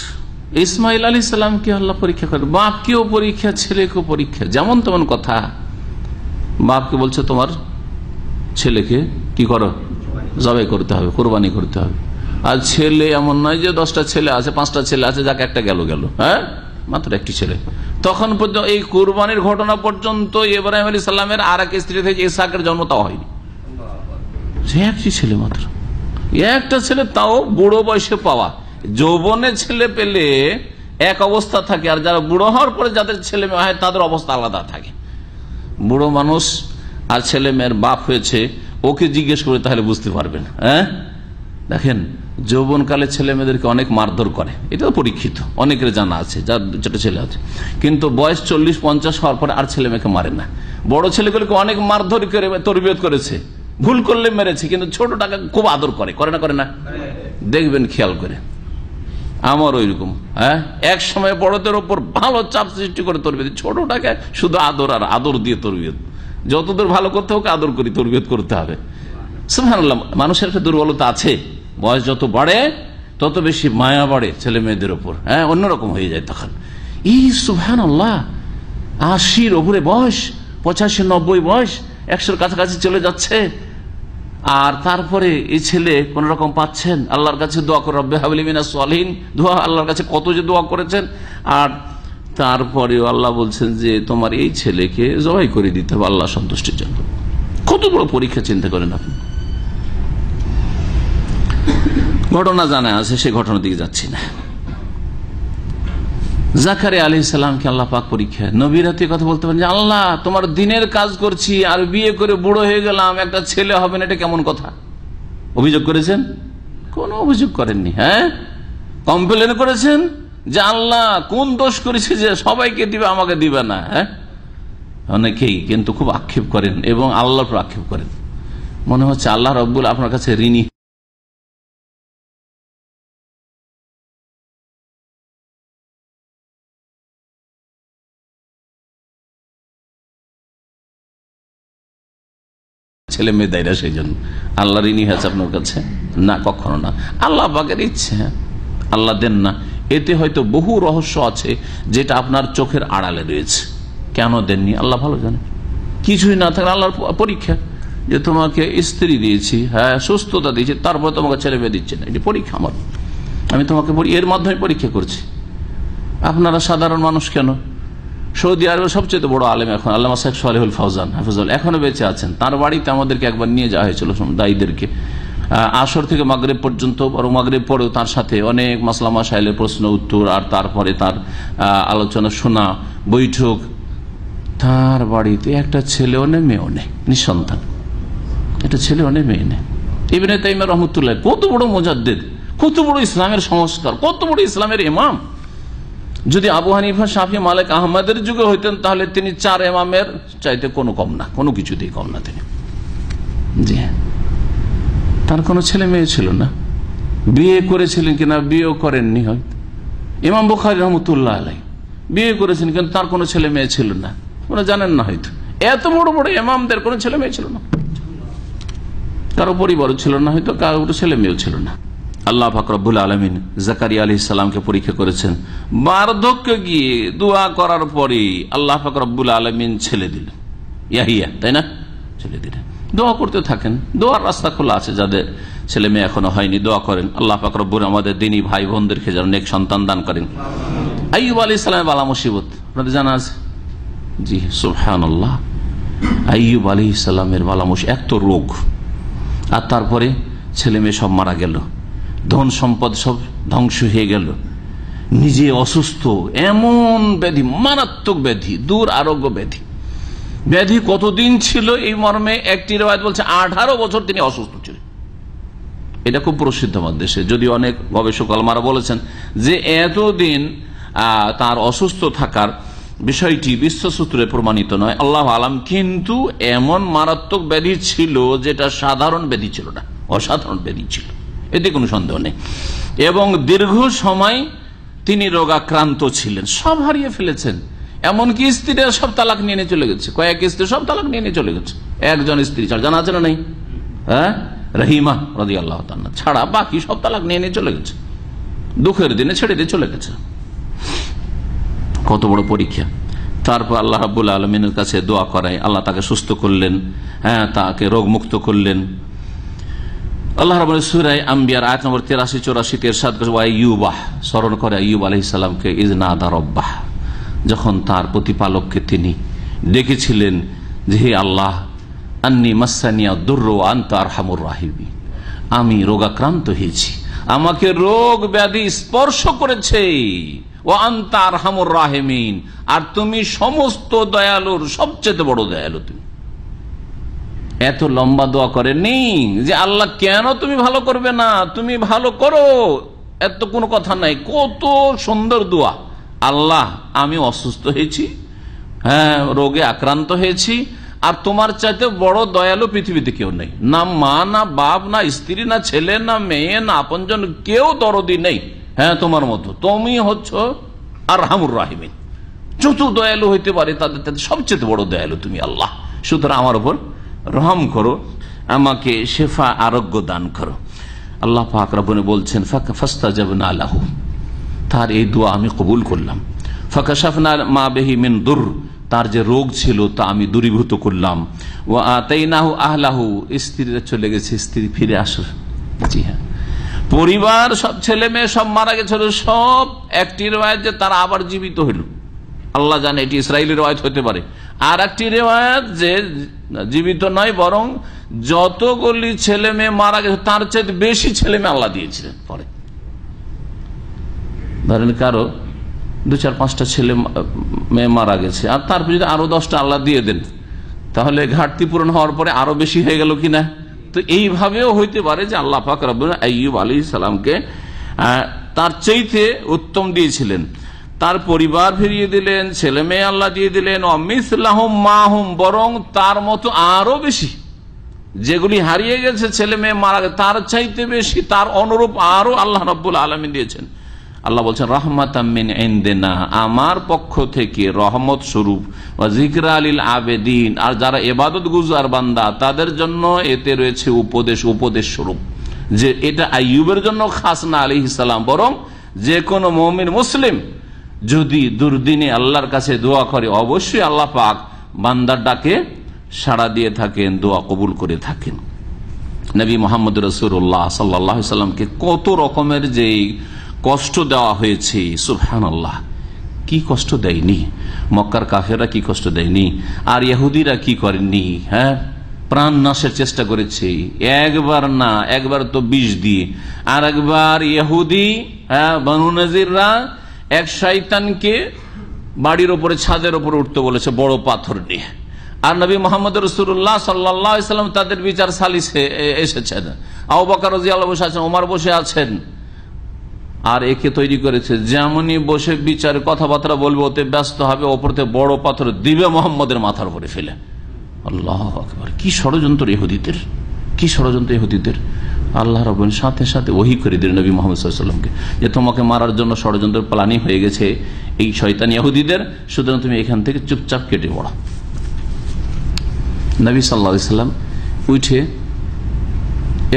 ইসমাইল আলাইহিস সালামকে আল্লাহ পরীক্ষা করে, বাপকেও পরীক্ষা, ছেলেকেও পরীক্ষা, যেমন তেমন কথা। বাপকে বলছে তোমার ছেলেকে কি করো, জবাই করতে হবে, কোরবানি করতে হবে। আর ছেলে এমন নয় যে 10টা ছেলে আছে, 5টা ছেলে আছে, যাকে একটা গেল, হ্যাঁ, মাত্র একটি ছেলে। তখন পর্যন্ত এই কুরবানির ঘটনা পর্যন্ত ইব্রাহিম আলাইহিস সালামের আর এক স্ত্রী থেকে ইসহাকের জন্ম তাও হয়নি। সে একটি ছেলে মাত্র, একটা ছেলে, তাও বুড়ো বয়সে পাওয়া। যৌবনে ছেলে পেলে এক অবস্থা থাকে, আর যারা বুড়ো হওয়ার পরে যাদের ছেলে মেয়ে হয় তাদের অবস্থা আলাদা থাকে। বুড়ো মানুষ আর ছেলে মেয়ের বাপ হয়েছে, ওকে জিজ্ঞেস করে তাহলে বুঝতে পারবেন। হ্যাঁ, দেখেন যৌবনকালে ছেলে মেয়েদেরকে অনেক মারধর করে, এটা তো পরীক্ষিত, অনেকের জানা আছে, যার যেটা ছেলে আছে। কিন্তু বয়স 40-50 হওয়ার পরে আর ছেলে মেয়েকে মারে না। বড় ছেলেগুলোকে অনেক মারধর করে তরবিয়ত করেছে, ভুল করলে মেরেছে, কিন্তু ছোটটাকে খুব আদর করে, করে না? দেখবেন খেয়াল করে, আমার ওইরকম। হ্যাঁ, এক সময় বড়দের ওপর ভালো চাপ সৃষ্টি করে তরবিয়ত, ছোটটাকে শুধু আদর আর আদর দিয়ে তরবিয়ত। যতদূর ভালো করতে হোক আদর করি, তরবিয়ত করতে হবে। সুবহানাল্লাহ, মানুষের একটা দুর্বলতা আছে, বয়স যত বাড়ে তত বেশি মায়া বাড়ে ছেলে মেয়েদের ওপর। হ্যাঁ, অন্যরকম হয়ে যায় তখন। সুবহানাল্লাহ, 80-র ওপরে বয়স, 85-90 বয়স, 100-র কাছাকাছি চলে যাচ্ছে, আর তারপরে এই ছেলে কোন রকম পাচ্ছেন। আল্লাহর কাছে দোয়া করে, রব্বি হাবলি মিনাস সালিহিন, দোয়া আল্লাহর কাছে কত যে দোয়া করেছেন। আর তারপরেও আল্লাহ বলছেন যে তোমার এই ছেলেকে জবাই করে দিতে হবে আল্লাহ সন্তুষ্টির জন্য। কত বড় পরীক্ষা, চিন্তা করেন আপনি। ঘটনা জানা আছে, সেই ঘটনার দিকে যাচ্ছি না। জাকারিয়া আলাইহিস সালামকে আল্লাহ পাক পরীক্ষা, নবীরা তো কথা বলতে পারেন যে আল্লাহ তোমার দিনের কাজ করছি আর বিয়ে করে বুড়ো হয়ে গেলাম, একটা ছেলে হবে না, এটা কেমন কথা? অভিযোগ করেছেন? কোন অভিযোগ করেননি। হ্যাঁ, কমপ্লেন করেছেন যে আল্লাহ কোন দোষ করেছে যে সবাইকে দিবে, আমাকে দিবে না। হ্যাঁ, অনেকেই কিন্তু খুব আক্ষেপ করেন এবং আল্লাহর উপর আক্ষেপ করেন, মনে হচ্ছে আল্লাহ রব্বুল আপনার কাছে ঋণী। ছেলে মেয়ে দেয় না, সেই জন্য আল্লাহ ঋণী হয়েছে আপনার কাছে? না, কখনো না। আল্লাহ পাকের ইচ্ছে, আল্লাহ দেন না, এতে হয়তো বহু রহস্য আছে যেটা আপনার চোখের আড়ালে রয়েছে। কেন দেননি আল্লাহ ভালো জানে। কিছুই না থাকলে আল্লাহর পরীক্ষা, যে তোমাকে স্ত্রী দিয়েছি, হ্যাঁ সুস্থতা দিয়েছি, তারপর তোমাকে ছেলে মেয়ে দিচ্ছে না, এটি পরীক্ষা আমার, আমি তোমাকে এর মাধ্যমে পরীক্ষা করছি। আপনারা সাধারণ মানুষ কেন? সৌদি আরবের সবচেয়ে বড় আলেম এখন আল্লামা শেখ সালেহুল ফৌজান হাফিজুল্লাহ এখনো বেঁচে আছেন। তার বাড়িতে আমাদেরকে একবার নিয়ে যাওয়া হয়েছিল দায়ীদেরকে, আসর থেকে মাগরিব পর্যন্ত, বরং মাগরিব পরেও তার সাথে অনেক মাসলা মাসাইলের প্রশ্ন উত্তর, আর তারপরে তার আলোচনা শোনা, বৈঠক। তার বাড়িতে একটা ছেলেও নেই, মেয়েও নেই, নিঃসন্তান, একটা ছেলেও নেই, মেয়ে নেই। ইবনে তাইমিয়া রহমতুল্লাহ কত বড় মুজাদ্দিদ, কত বড় ইসলামের সংস্কার, কত বড় ইসলামের ইমাম। যদি আবু হানিফা, শাফি, মালিক, আহমদের যুগে হইতেন তাহলে তিনি 4 ইমামের চাইতে কোনো কম না, কোনো কিছুতেই কম না তিনি। জি, তার কোনো ছেলে মেয়ে ছিল না। বিয়ে করেছিলেন কিনা, বিয়েও করেননি হয়তো। ইমাম বুখারী রহমতুল্লাহ আলাইহি বিয়ে করেছেন কিন্তু তার কোনো ছেলে মেয়ে ছিল না, ওরা জানেন না হয়তো। এত বড় বড় ইমামদের কোনো ছেলে মেয়ে ছিল না। কারো পরিবারও ছিল না, হয়তো কারো ছেলে মেয়েও ছিল না। আল্লাহ পাক রব্বুল আলামিন জাকারিয়া আলাইহিস সালামকে পরীক্ষা করেছেন। বার্ধক্য গিয়ে দোয়া করার পরে আল্লাহ পাক রব্বুল আলামিন ছেলে দিলেন, ইয়াহিয়া, তাই না? ছেলে দিলেন। দোয়া করতে থাকেন, দোয়ার রাস্তা খোলা আছে। যাদের ছেলে মেয়ে এখনো হয়নি দোয়া করেন, আল্লাহ পাক রব্বুল আমাদের দিনী ভাই বোনদেরকে যেন নেক সন্তান দান করেন। আইয়ুব আলাইহিস সালামের বালা মুসিবত আপনাদের জানা আছে? জি সুবহানাল্লাহ। আইয়ুব আলাইহিস সালামের বালা মুসিবত, এক তো রোগ, আর তারপরে ছেলে মেয়ে সব মারা গেল, ধন সম্পদ সব ধ্বংস হয়ে গেল, নিজে অসুস্থ, এমন ব্যাধি, মারাত্মক ব্যাধি, দূর আরোগ্য ব্যাধি। ব্যাধি কতদিন ছিল এই মর্মে একটি রিওয়ায়াত বলছে 18 বছর তিনি অসুস্থ ছিলেন। এটা খুব প্রসিদ্ধ আমাদের দেশে, যদি অনেক গবেষক আলমারা বলেছেন যে এতদিন তার অসুস্থ থাকার বিষয়টি বিশ্বসূত্রে প্রমাণিত নয়, আল্লাহ আলাম, কিন্তু এমন মারাত্মক ব্যাধি ছিল যেটা সাধারণ ব্যাধি ছিল না, অসাধারণ ব্যাধি ছিল, এতে কোনো সন্দেহ নেই। এবং দীর্ঘ সময় তিনি রোগাক্রান্ত ছিলেন, সব হারিয়ে ফেলেছেন। এমনকি স্ত্রীরা সব তালাক নিয়ে চলে গেছে, কয়েক স্ত্রী সব তালাক নিয়ে চলে গেছে, একজন স্ত্রী ছাড়া, জানা আছে না নেই? হ্যাঁ, রহিমা রাদিয়াল্লাহু তাআলা ছাড়া বাকি সব তালাক নিয়ে চলে গেছে, দুঃখের দিনে ছেড়ে দিয়ে চলে গেছে। কত বড় পরীক্ষা। তারপর আল্লাহ রাব্বুল আলামিনের কাছে দোয়া করায়, আল্লাহ তাকে সুস্থ করলেন, হ্যাঁ, তাকে রোগ মুক্ত করলেন। আল্লাহ রাব্বুল সূরা আম্বিয়ার আয়াত নম্বর 83-84 ইরশাদ করেন, ওয়া আইয়ুবাহ, স্মরণ করে আইয়ুব আলাইহিস সালামকে, ইয নাদা রাব্বাহ, যখন তার প্রতিপালককে তিনি ডেকেছিলেন যে হে আল্লাহ, আন্নী মাসসানিয়া দুররু ওয়া আনতা আরহামুর রাহিমিন, আমি রোগাক্রান্ত হয়েছি, আমাকে রোগ ব্যাধি স্পর্শ করেছে, ওয়া আনতা আরহামুর রাহিমিন, আর তুমি সমস্ত দয়ালুর সবচেয়ে বড় দয়ালু। তুমি এত লম্বা দোয়া করেননি যে আল্লাহ কেন তুমি ভালো করবে না, তুমি ভালো করো, এত কোনো কথা নাই। কত সুন্দর দোয়া, আল্লাহ আমি অসুস্থ হয়েছি, হ্যাঁ, রোগে আক্রান্ত হয়েছি, আর তোমার চাইতে বড় দয়ালু পৃথিবীতে কেউ নেই, না মা, না বাপ, না স্ত্রী, না ছেলে, না মেয়ে, না আপনজন, কেউ দরদি নেই, হ্যাঁ, তোমার মতো। তুমি হচ্ছ আরহামুর রাহিমিন, যত দয়ালু হইতে পারে তাদের সবচেয়ে বড় দয়ালু তুমি আল্লাহ। সুতরাং আমার উপর রহম করো, আমাকে শেফা, আরোগ্য দান করো। আল্লাহ পাক রব্বুল বলছেন, ফাস্তাজাবনা লাহু, তার এই দোয়া আমি কবুল করলাম। ফাকাশাফনা মা বিহি মিন দুর, তার যে রোগ ছিল তা আমি দূরীভূত করলাম। ওয়া আতাইনাহু আহলাহু, স্ত্রীরা চলে গেছে, স্ত্রী ফিরে আসল। জি হ্যাঁ, পরিবার সব ছেলে মেয়ে সব মারা গেছিল, সব একটি রিওয়ায়াত যে তারা আবার জীবিত হইল, আল্লাহ জানে এটি ইসরায়েলের রিওয়ায়াত হতে পারে। আর একটি রিওয়ায়াত যে জীবিত নয়, বরং যতগুলি ছেলে মেয়ে মারা গেছে তার চেয়ে বেশি ছেলে মেয়ে আল্লাহ দিয়েছিলেন। পরে ধরেন কারো 2-4-5টা ছেলে মেয়ে মারা গেছে, আর তারপর যদি আরো 10টা আল্লাহ দিয়ে দেন, তাহলে ঘাটতি পূরণ হওয়ার পরে আরো বেশি হয়ে গেল কিনা। তো এইভাবেও হইতে পারে যে আল্লাহ পাক রব্বুল আইয়ুব আলাইহিস সালামকে তার চাইতে উত্তম দিয়েছিলেন, তার পরিবার ফিরিয়ে দিলেন, ছেলে মেয়ে আল্লাহ দিয়ে দিলেন, অমিসলাহুম মাহুম, বরং তার মতো আরো বেশি, যেগুলি হারিয়ে গেছে ছেলে মেয়ে মারা গেছে তার চাইতে বেশি, তার অনুরূপ আরো আল্লাহ রাব্বুল আলামিন দিয়েছেন। আল্লাহ বলছেন, রাহমাতাম মিন ইনদিনা, আমার পক্ষ থেকে রহমত স্বরূপ, ওয়া যিকরা লিল আবেদিন, আর যারা ইবাদত গুজার বান্দা তাদের জন্য এতে রয়েছে উপদেশ স্বরূপ। যে এটা আইয়ুবের জন্য খাস না আলাইহিস সালাম, বরং যে কোনো মুমিন মুসলিম যদি দুর্দিনে আল্লাহর কাছে দোয়া করে, অবশ্যই আল্লাহ পাক বান্দার ডাকে সাড়া দিয়ে থাকেন, দোয়া কবুল করে থাকেন। নবী মুহাম্মদ রাসূলুল্লাহ সাল্লাল্লাহু আলাইহি সাল্লামকে কত রকমের যে কষ্ট দেওয়া হয়েছে, সুবহানাল্লাহ, কি কষ্ট দেয়নি মক্কার কাফেররা, কি কষ্ট দেয়নি, আর ইহুদিরা কি করেননি, হ্যাঁ, প্রাণ নাশের চেষ্টা করেছে, একবার না, একবার তো 20 দিয়ে, আর একবার ইহুদি, হ্যাঁ, বনু নজিররা এক শয়তানকে বাড়ির উপরে, ছাদের উপরে উঠতে বলেছে বড় পাথর নিয়ে, আর নবী মুহাম্মদ রাসূলুল্লাহ সাল্লাল্লাহু আলাইহি সাল্লাম তাদের বিচার সালিসে এসেছেন, আবু বকর রাদিয়াল্লাহু বসে আছেন, ওমর বসে আছেন, আর একে তৈরি করেছে যেমনই বসে বিচারে কথাবার্তা বলবে ওতে ব্যস্ত হবে, ওপরতে বড় পাথর দিবে মোহাম্মদের মাথার উপরে ফেলে। আল্লাহু আকবার, কি ষড়যন্ত্র ইহুদিদের, কি ষড়যন্ত্র ইহুদিদের। আল্লাহ রাব্বুল সাথে সাথে ওহী করে দিলেন নবী মুহাম্মদ সাল্লাল্লাহু আলাইহি ওয়াসাল্লামকে, যে তোমাকে মারার জন্য ষড়যন্ত্র প্ল্যানিং হয়ে গেছে এই শয়তান ইহুদিদের, সুতরাং তুমি এখান থেকে চুপচাপ কেটে পড়ো। নবী সাল্লাল্লাহু আলাইহি ওয়াসাল্লাম উঠে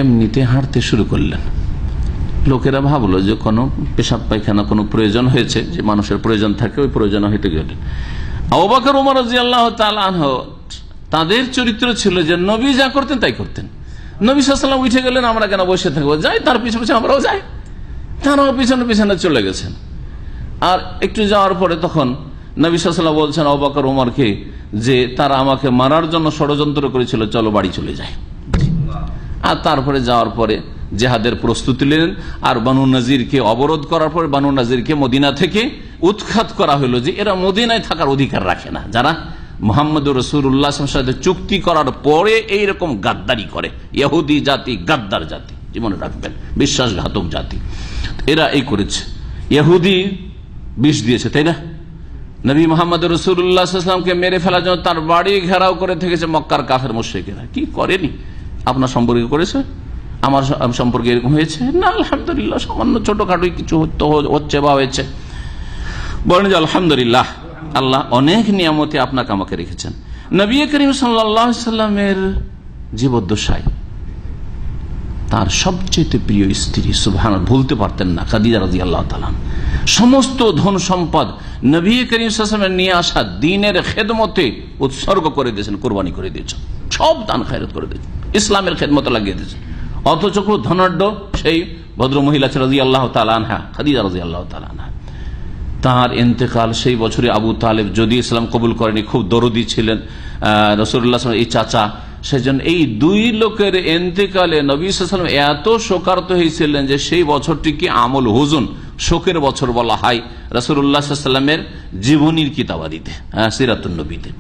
এমনিতে হাঁটতে শুরু করলেন। লোকেরা ভাবলো যে কোনো পেশাব পায়খানা কোনো প্রয়োজন হয়েছে, যে মানুষের প্রয়োজন থাকে, ওই প্রয়োজন হেঁটে গেলেন। আবু বকর ওমর রাদিয়াল্লাহু তাআলা আনহু তাদের চরিত্র ছিল যে নবী যা করতেন তাই করতেন। নবী সাল্লাল্লাহু আলাইহি ওয়াসাল্লাম উঠে গেলেন, আমরা কেন বসে থাকবো, যাই তার পিছনে পিছনে আমরাও যাই। তারাও পিছনে পিছনে চলে গেছেন। আর একটু যাওয়ার পরে তখন নবী সাল্লাল্লাহু আলাইহি ওয়াসাল্লাম বলছেন আবু বকর ওমরকে যে তারা আমাকে মারার জন্য ষড়যন্ত্র করেছিল, চলো বাড়ি চলে যাই। আর তারপরে যাওয়ার পরে জেহাদের প্রস্তুতি নিলেন। আর বানু নাজিরকে অবরোধ করার পরে বানু নাজিরকে মদিনা থেকে উৎখাত করা হলো যে এরা মদিনায় থাকার অধিকার রাখে না, যারা মুহাম্মদুর রাসূলুল্লাহ সাল্লাল্লাহু আলাইহি ওয়াসাল্লামের সাথে চুক্তি করার পরে এইরকম গাদ্দারি করে। ইহুদি জাতি গাদ্দার জাতি, জীবনে রাখবেন, বিশ্বাসঘাতক জাতি। এরা এই করেছে, ইহুদি বিষ দিয়েছে, তাই না? নবী মুহাম্মদ রাসূলুল্লাহ সাল্লাল্লাহু আলাইহি ওয়াসাল্লামকে মেরে ফেলার জন্য তার বাড়ি ঘেরাও করে থেকেছে মক্কার কাফের মুশরিকেরা। কি করেনি? আপনার সম্পর্কে করেছে, আমার সম্পর্কে এরকম হয়েছে না? আলহামদুলিল্লাহ, সামান্য ছোটখাটো কিছু হচ্ছে বা হয়েছে, বলেন যে আলহামদুলিল্লাহ, আল্লাহ অনেক নিয়ামতে আপনাকে আমাকে রেখেছেন। নবী করিম সাল্লাল্লাহু আলাইহি ওয়াসাল্লামের জীবদ্দশায় তার সবচেয়ে প্রিয় স্ত্রী, সুবহানাল্লাহ, ভুলতে পারতেন না, খাদিজা রাদিয়াল্লাহু তাআলা। সমস্ত ধন সম্পদ নবী করিম সাল্লাল্লাহু আলাইহি ওয়াসাল্লাম নিয়ে আসা দ্বীনের খেদমতে উৎসর্গ করে দিয়েছেন, কোরবানি করে দিয়েছেন, সব দান খায়রাত করে দিয়েছেন, ইসলামের খেদমতে লাগিয়ে দিয়েছেন। অথচ ধনাঢ্য সেই ভদ্র মহিলা রাদিয়াল্লাহু তাআলা আনহা, খাদিজা রাদিয়াল্লাহু তাআলা আনহা, তার ইন্তেকাল সেই বছরে আবু তালেব যদি ইসলাম কবুল করেনি, খুব দরদি ছিলেন রাসূলুল্লাহ সাল্লাল্লাহু আলাইহি ওয়াসাল্লাম এই চাচা, সেজন্য এই দুই লোকের ইন্তেকালে নবী সাল্লাল্লাহু আলাইহি ওয়াসাল্লাম এত শোকার্ত হয়েছিলেন যে সেই বছরটিকে আমল হুজুন, শোকের বছর বলা হয় রাসূলুল্লাহ সাল্লাল্লাহু আলাইহি ওয়াসাল্লামের জীবনীর কিতাবাদিতে, সিরাতুন নবীতে।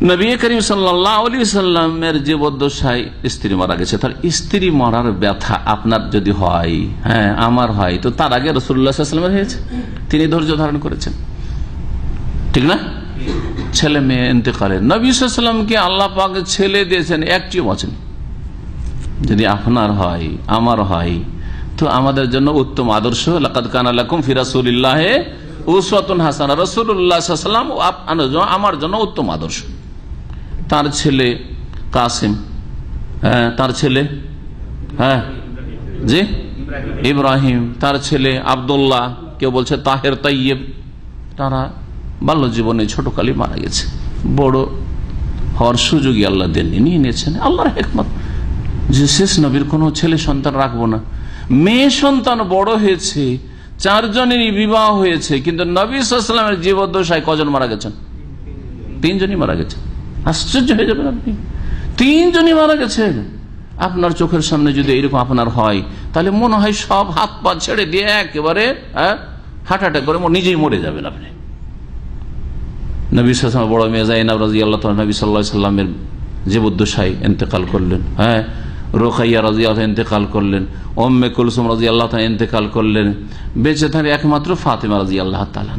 নবী করিম সাল্লাল্লাহু আলাইহি ওয়াসাল্লামের জীবদ্দশায় স্ত্রী মারা গেছে। তার স্ত্রী মরার ব্যথা আপনার যদি হয়, হ্যাঁ আমার হয়, তো তার আগে রাসূলুল্লাহ সাল্লাল্লাহু আলাইহি ওয়াসাল্লামের হয়েছে, তিনি ধৈর্য ধারণ করেছেন, ঠিক না? ছেলে মেয়ে ইন্তেকালে নবী সাল্লাল্লাহু আলাইহি ওয়াসাল্লামকে আল্লাহ পাক ছেলে দিয়েছেন, একটিও বাঁচেন। যদি আপনার হয়, আমার হয়, তো আমাদের জন্য উত্তম আদর্শ, লাকাদ কানা লাকুম ফি রাসূলিল্লাহি উসওয়াতুন হাসানাহ, রাসূলুল্লাহ সাল্লাল্লাহু আলাইহি ওয়াসাল্লাম আমার জন্য উত্তম আদর্শ। তার ছেলে কাসিম, তার ছেলে জি ইব্রাহিম, তার ছেলে আব্দুল্লাহ, কেউ বলছে তাহের, তাইয়েব, তারা বাল্য জীবনে ছোটকালে মারা গেছে। বড় হওয়ার সুযোগই আল্লাহ দেননি, নিয়ে নিয়েছেন। আল্লাহর হিকমত যে শেষ নবীর কোনো ছেলে সন্তান রাখবো না। মেয়ে সন্তান বড় হয়েছে, 4 জনেরই বিবাহ হয়েছে, কিন্তু নবী সাল্লাল্লাহু আলাইহি ওয়াসাল্লামের জীবদ্দশায় কজন মারা গেছেন? 3 জনই মারা গেছে। আশ্চর্য হয়ে যাবেন আপনি, 3 জনই মারা গেছে। আপনার চোখের সামনে যদি এরকম আপনার হয়, তাহলে মনে হয় সব হাত পা ছেড়ে দিয়ে একেবারে হার্ট অ্যাটাক করে নিজেই মরে যাবেন আপনি। নবী সাল্লাল্লাহু আলাইহি ওয়াসাল্লামের বড় মেয়ে যায়েনব রাদিয়াল্লাহু তাআলা নবী সাল্লাল্লাহু আলাইহি ওয়াসাল্লামের জীবদ্দশায় ইন্তেকাল করলেন। রুকাইয়া রাদিয়াল্লাহু তাআলা ইন্তেকাল করলেন, উম্মে কুলসুম রাদিয়াল্লাহু তাআলা ইন্তেকাল করলেন। বেঁচে থাকেন একমাত্র ফাতেমা রাদিয়াল্লাহু তাআলা,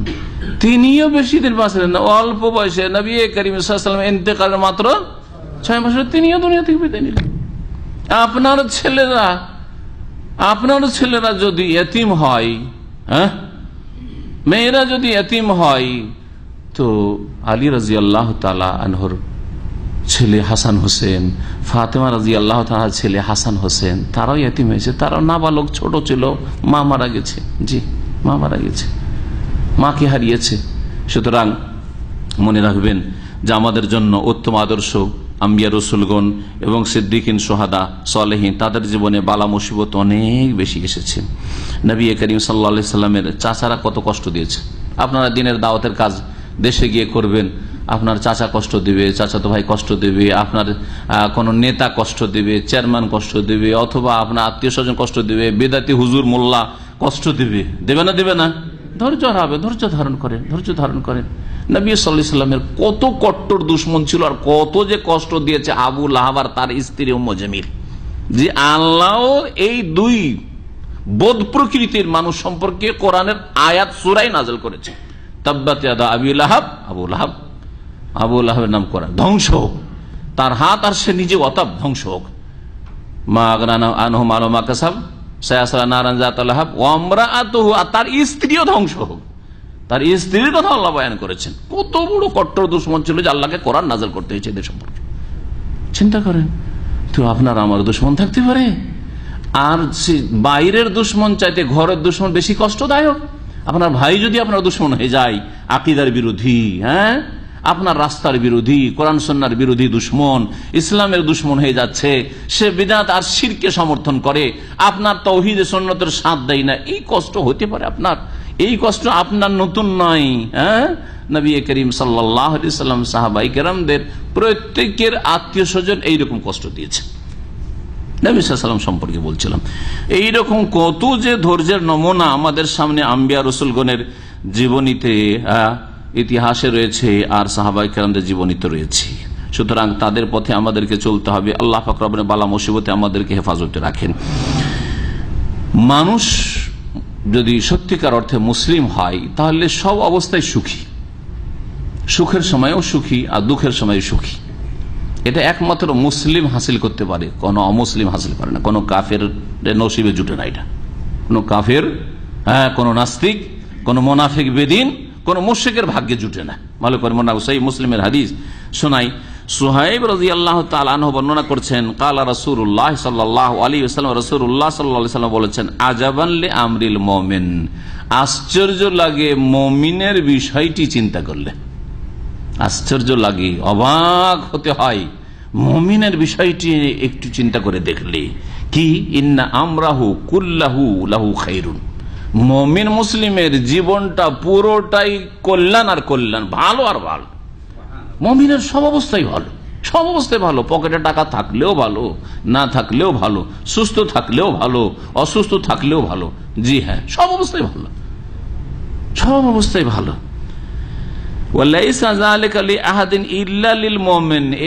তিনিও বেশি দিন বাঁচলেন না, অল্প বয়সে নবী করিম সাল্লাল্লাহু আলাইহি ওয়াসাল্লাম ইন্তেকালের মাত্র 6 মাসে তিনিও দুনিয়া থেকে বিদায় নিলেন। আপনার ছেলেরা যদি ইতিম হয়, মেয়েরা যদি ইতিম হয়, তো আলী রাদিয়াল্লাহু তাআলা আনহুর ছেলে হাসান হোসেন, ফাতেমা রাদিয়াল্লাহু তাআলার ছেলে হাসান হোসেন, তারাও ইতিম হয়েছে, তারাও নাবালক, ছোট ছিল, মা মারা গেছে। জি, মা মারা গেছে, মাকে হারিয়েছে। সুতরাং মনে রাখবেন যে আমাদের জন্য উত্তম আদর্শ আম্বিয়া রসুলগণ এবং সিদ্দিকিন, সোহাদা, সালেহিন, তাদের জীবনে বালা মুসিবত অনেক বেশি এসেছে। নবী করিম সাল্লাল্লাহু আলাইহি সাল্লামের চাচারা কত কষ্ট দিয়েছে। আপনারা দিনের দাওয়াতের কাজ দেশে গিয়ে করবেন, আপনার চাচা কষ্ট দিবে, চাচাতো ভাই কষ্ট দিবে, আপনার কোন নেতা কষ্ট দিবে, চেয়ারম্যান কষ্ট দিবে, অথবা আপনার আত্মীয় স্বজন কষ্ট দিবে, বেদাতি হুজুর মোল্লা কষ্ট দিবে, দেবে না? ধৈর্য হারাবে, ধৈর্য ধারণ করেন। নবী সাল্লাল্লাহু আলাইহি সাল্লামের কত কট্টর দুশমন ছিল, আর কত যে কষ্ট দিয়েছে আবু লাহাব আর তার স্ত্রী উম্মু জামিল। যে আল্লাহ এই 2 বোধ প্রকৃতির মানুষ সম্পর্কে কোরআনের আয়াত সূরায় নাযিল করেছে, তাব্বাত ইয়াদা আবি লাহাব, আবু লাহাবের নাম করা ধ্বংস হোক, তার হাত আর সে নিজে অতাপ ধ্বংস হোক। মা আগনা আনহু মালু মা কাসাব সায়াসলা নারান যাত লাহাব ওয়া আমরাআতুহু, আর তার স্ত্রীও ধ্বংস হোক। তার স্ত্রীর কথা আল্লাহ বয়ান করেছেন। কত বড় কট্টর দুশমন ছিল যে আল্লাহকে কোরআন নাযিল করতে হয়েছে এদের সম্পর্কে। চিন্তা করেন, তো আপনার আমার দুশ্মন থাকতে পারে, আর বাইরের দুশ্মন চাইতে ঘরের দুশ্মন বেশি কষ্টদায়ক। আপনার ভাই যদি আপনার দুশ্মন হয়ে যায়, আকীদার বিরোধী, হ্যাঁ, আপনার রাস্তার বিরোধী, কোরআন সুন্নাহর বিরোধী দুশ্মন, ইসলামের দুশ্মন হয়ে যাচ্ছে, সে বিদআত আর শিরকে সমর্থন করে, আপনার তাওহীদ সুন্নাতের সাথ দেয় না, এই কষ্ট হতে পারে আপনার। এই কষ্ট আপনার নতুন নয়। হ্যাঁ, নবী করিম সাল্লাল্লাহু আলাইহি ওয়াসাল্লাম সাহাবায়ে কেরামদের প্রত্যেকের আত্মীয় স্বজন এইরকম কষ্ট দিয়েছে। নবী সাল্লাল্লাহু আলাইহি ওয়াসাল্লাম সম্পর্কে বলছিলাম, এইরকম কত যে ধৈর্যের নমুনা আমাদের সামনে আম্বিয়া রাসূলগণের জীবনীতে, ইতিহাসে রয়েছে, আর সাহাবায়ে কেরামদের জীবনীতে রয়েছে। সুতরাং তাদের পথে আমাদেরকে চলতে হবে। আল্লাহ পাক রব্বুল বালা মুসিবতে আমাদেরকে হেফাজতে রাখেন। মানুষ যদি সত্যিকার অর্থে মুসলিম হয় তাহলে সব অবস্থায় সুখী, সুখের সময়ও সুখী আর দুঃখের সময় সুখী। এটা একমাত্র মুসলিম হাসিল করতে পারে, কোন অমুসলিম হাসিল করে না। কোন কাফের নসিবে জুটে না এটা। কোন কাফের, হ্যাঁ, কোন নাস্তিক, কোন মুনাফিক বেদিন, কোন মুশরিকের ভাগ্যে জুটে না। ভালো করে মনে রাখো। সহিহ মুসলিমের হাদিস শোনাই। সুহাইব রাদিয়াল্লাহু তাআলা আনহু বর্ণনা করছেন, ক্বালা রাসূলুল্লাহ সাল্লাল্লাহু আলাইহি ওয়াসাল্লাম, রাসূলুল্লাহ সাল্লাল্লাহু আলাইহি ওয়াসাল্লাম বলেছেন, আজাবান লি আমরিল মুমিন, আশ্চর্য লাগে মুমিনের বিষয়টি চিন্তা করলে। আশ্চর্য লাগে, অবাক হতে হয় মুমিনের বিষয়টি একটু চিন্তা করে দেখলে। কি? ইন্না আমরাহু কুল্লাহু লাহু খায়রুন, মুমিন মুসলিমের জীবনটা পুরোটাই কল্যাণ আর কল্যাণ, ভালো আর ভালো। মুমিনের সব অবস্থায় ভালো, সব অবস্থায় ভালো। পকেটে টাকা থাকলেও ভালো, না থাকলেও ভালো, সুস্থ থাকলেও ভালো, অসুস্থ থাকলেও ভালো। জি হ্যাঁ, সব অবস্থায় ভালো, সব অবস্থায় ভালো।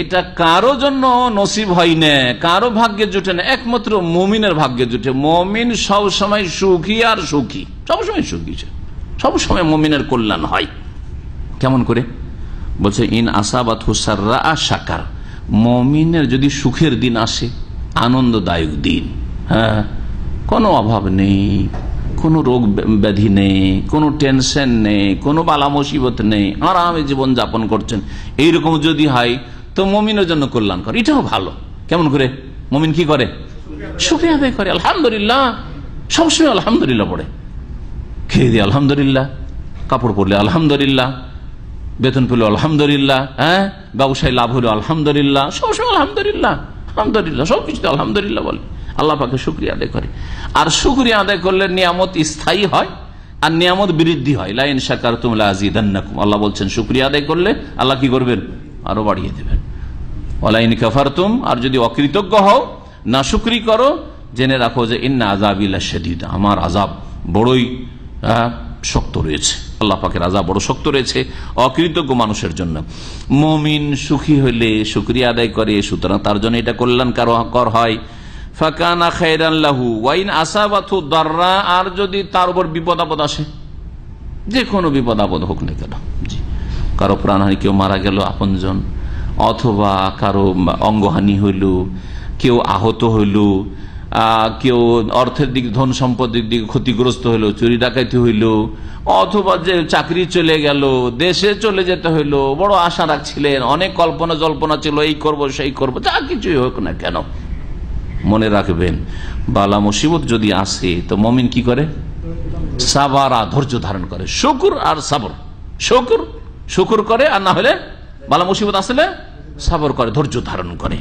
এটা কারো জন্য নসিব হয় না, কারো ভাগ্যে জুটে না, একমাত্র মুমিনের ভাগ্যে জুটে। মুমিন সব সময় সুখী আর সুখী, সবসময় সুখী, সবসময় মুমিনের কল্যাণ হয়। কেমন করে? বলছে, ইন আসাবাতহু সাররা শাকার, মুমিনের যদি সুখের দিন আসে, আনন্দদায়ক দিন, হ্যাঁ, কোনো অভাব নেই, কোনো রোগ ব্যাধি নেই, কোনো টেনশন নেই, কোনো বালা মুসিবত নেই, আরামে জীবন যাপন করছেন, এইরকম যদি হয় তো মুমিনের জন্য কল্যাণ করে। এটাও ভালো। কেমন করে? মুমিন কি করে? শুকরিয়া আদায় করে, আলহামদুলিল্লাহ, সবসময় আলহামদুলিল্লাহ পড়ে। খেয়ে দিয়ে আলহামদুলিল্লাহ, কাপড় পরলে আলহামদুলিল্লাহ, বেতন পেল আলহামদুলিল্লাহ, হ্যাঁ, ব্যবসায় লাভ হলো আলহামদুলিল্লাহ, সবসময় আলহামদুলিল্লাহ, আলহামদুলিল্লাহ, সবকিছু আলহামদুলিল্লাহ বলে, আল্লাহ পাকে শুকরিয়া আদায় করে। আর শুকরিয়া আদায় করলে নিয়ামত স্থায়ী হয় আর নিয়ামত বৃদ্ধি হয়। লা ইন শাকারতুম লা আযীদান্নাকুম, আল্লাহ বলছেন শুকরিয়া আদায় করলে আল্লাহ কি করবেন? আরো বাড়িয়ে দেবেন। ওয়ালা ইন কাফারতুম, আর যদি অকৃতজ্ঞ হও, না শুকরি করো, জেনে রাখো যে ইন্না আযাবি লাশাদীদ, আমার আযাব বড়ই শক্ত রয়েছে। আল্লাহ পাকের আযাব বড় শক্ত রয়েছে অকৃতজ্ঞ মানুষের জন্য। মুমিন সুখী হইলে শুকরিয়া আদায় করে, সুতরাং তার জন্য এটা কল্যাণকর হয়। ফাকানা খায়রান লাহু ওয়া ইন আসাবাতহু দাররা, আর যদি তার উপর বিপদ আপদ আসে, যে কোনো বিপদ আপদ হোক না কেন, জি, কারো প্রাণহানি, কেউ মারা গেল আপনজন, অথবা কারো অঙ্গহানি হইল, কেউ আহত হইল, কেউ অর্থের দিক, ধন সম্পদের দিকে ক্ষতিগ্রস্ত হইল, চুরি ডাকাতি হইল, অথবা যে চাকরি চলে গেল, দেশে চলে যেতে হইল, বড় আশা রাখছিলেন, অনেক কল্পনা জল্পনা ছিল, এই করব সেই করব, যা কিছুই হোক না কেন, মনে রাখবেন বালা মুসিবত যদি আসে তো মুমিন কি করে? সাবারা, ধৈর্য ধারণ করে। শুকর আর সাবর, শুকর করে, আর না হলে বালা মুসিবত আসলে সাবর করে, ধৈর্য ধারণ করে।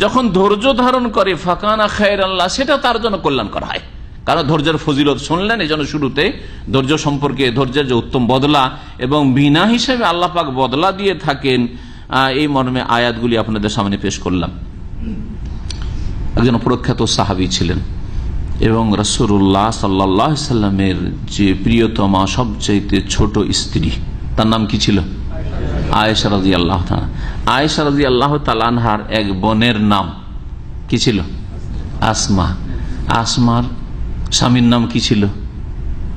যখন ধৈর্য ধারণ করে ফাকানা খায়রান লাহু, সেটা তার জন্য কল্যাণ করা হয়। কারণ ধৈর্যের ফজিলত শুনলেন, এই জন্য শুরুতে ধৈর্য সম্পর্কে, ধৈর্যের যে উত্তম বদলা এবং বিনা হিসেবে আল্লাহ পাক বদলা দিয়ে থাকেন, এই মর্মে আয়াতগুলি আপনাদের সামনে পেশ করলাম। একজন প্রখ্যাত সাহাবী ছিলেন এবং রাসূলুল্লাহ সাল্লাল্লাহু আলাইহি সাল্লামের যে প্রিয়তমা, সবচেয়ে ছোট স্ত্রী, তার নাম কি ছিল? আয়েশা রাদিয়াল্লাহু তাআলা। আয়েশা রাদিয়াল্লাহু তাআলা আনহার এক বোনের নাম কি ছিল? আসমা। আসমার স্বামীর নাম কি ছিল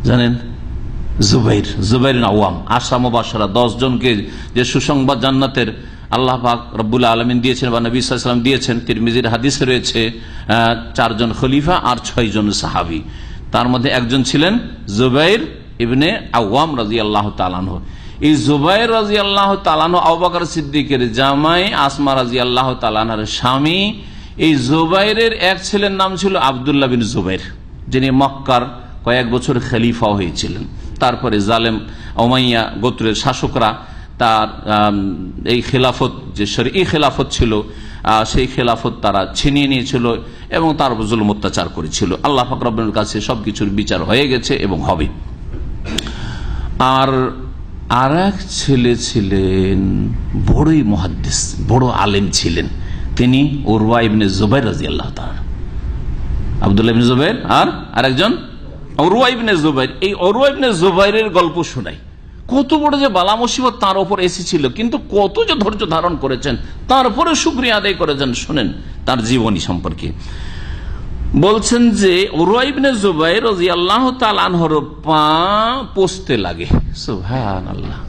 জানেন? জুবাইর, জুবাইর আওয়াম। আশরা মুবাশশারা, 10 জনকে যে সুসংবাদ জান্নাতের আল্লাহ পাক রব্বুল আলামিন দিয়েছেন বা নবী সাল্লাল্লাহু আলাইহি ওয়াসাল্লাম দিয়েছেন, তিরমিজির হাদিসে রয়েছে 4 জন খলিফা আর 6 জন সাহাবী। তার মধ্যে একজন ছিলেন জুবাইর ইবনে আওয়াম রাদিয়াল্লাহু তাআলা আনহু। এই জুবাইর রাদিয়াল্লাহু তাআলা আনহু আবু বকর সিদ্দিকের জামাই, আসমা রাদিয়াল্লাহু তাআলা আনহার স্বামী, এই জুবাইরের এক ছেলের নাম ছিল আব্দুল্লাহ বিন জুবাইর, যিনি মক্কার কয়েক বছর খলিফা হয়েছিলেন। তারপরে জালেম উমাইয়া গোত্রের শাসকরা তার এই খেলাফত, যে শরঈ খেলাফত ছিল, সেই খেলাফত তারা ছিনিয়ে নিয়েছিল এবং তার উপর জুলুম অত্যাচার করেছিল। আল্লাহ পাক রব্বুল কাছে সবকিছুর বিচার হয়ে গেছে এবং হবে। আর এক ছেলে ছিলেন বড়ই মুহাদ্দিস, বড় আলেম ছিলেন, তিনি উরওয়া ইবনে জুবাইর রাদিয়াল্লাহু তাআলা। আব্দুল্লাহ ইবনে জুবাইর আর আরেকজন উরওয়া ইবনে জুবাইর। এই উরওয়া ইবনে জুবাইরের গল্প শোনাই, কত বড় যে বালা মুসিবত তার উপর এসেছিল, কিন্তু কত যে ধৈর্য ধারণ করেছেন, তারপরে শুকরিয়া আদায় করেছেন। শুনেন তার জীবনী সম্পর্কে। বলছেন যে উরওয়া ইবনে জুবাইর রাদিয়াল্লাহু তাআলা আনহুর পা পচতে লাগে। সুবহানাল্লাহ,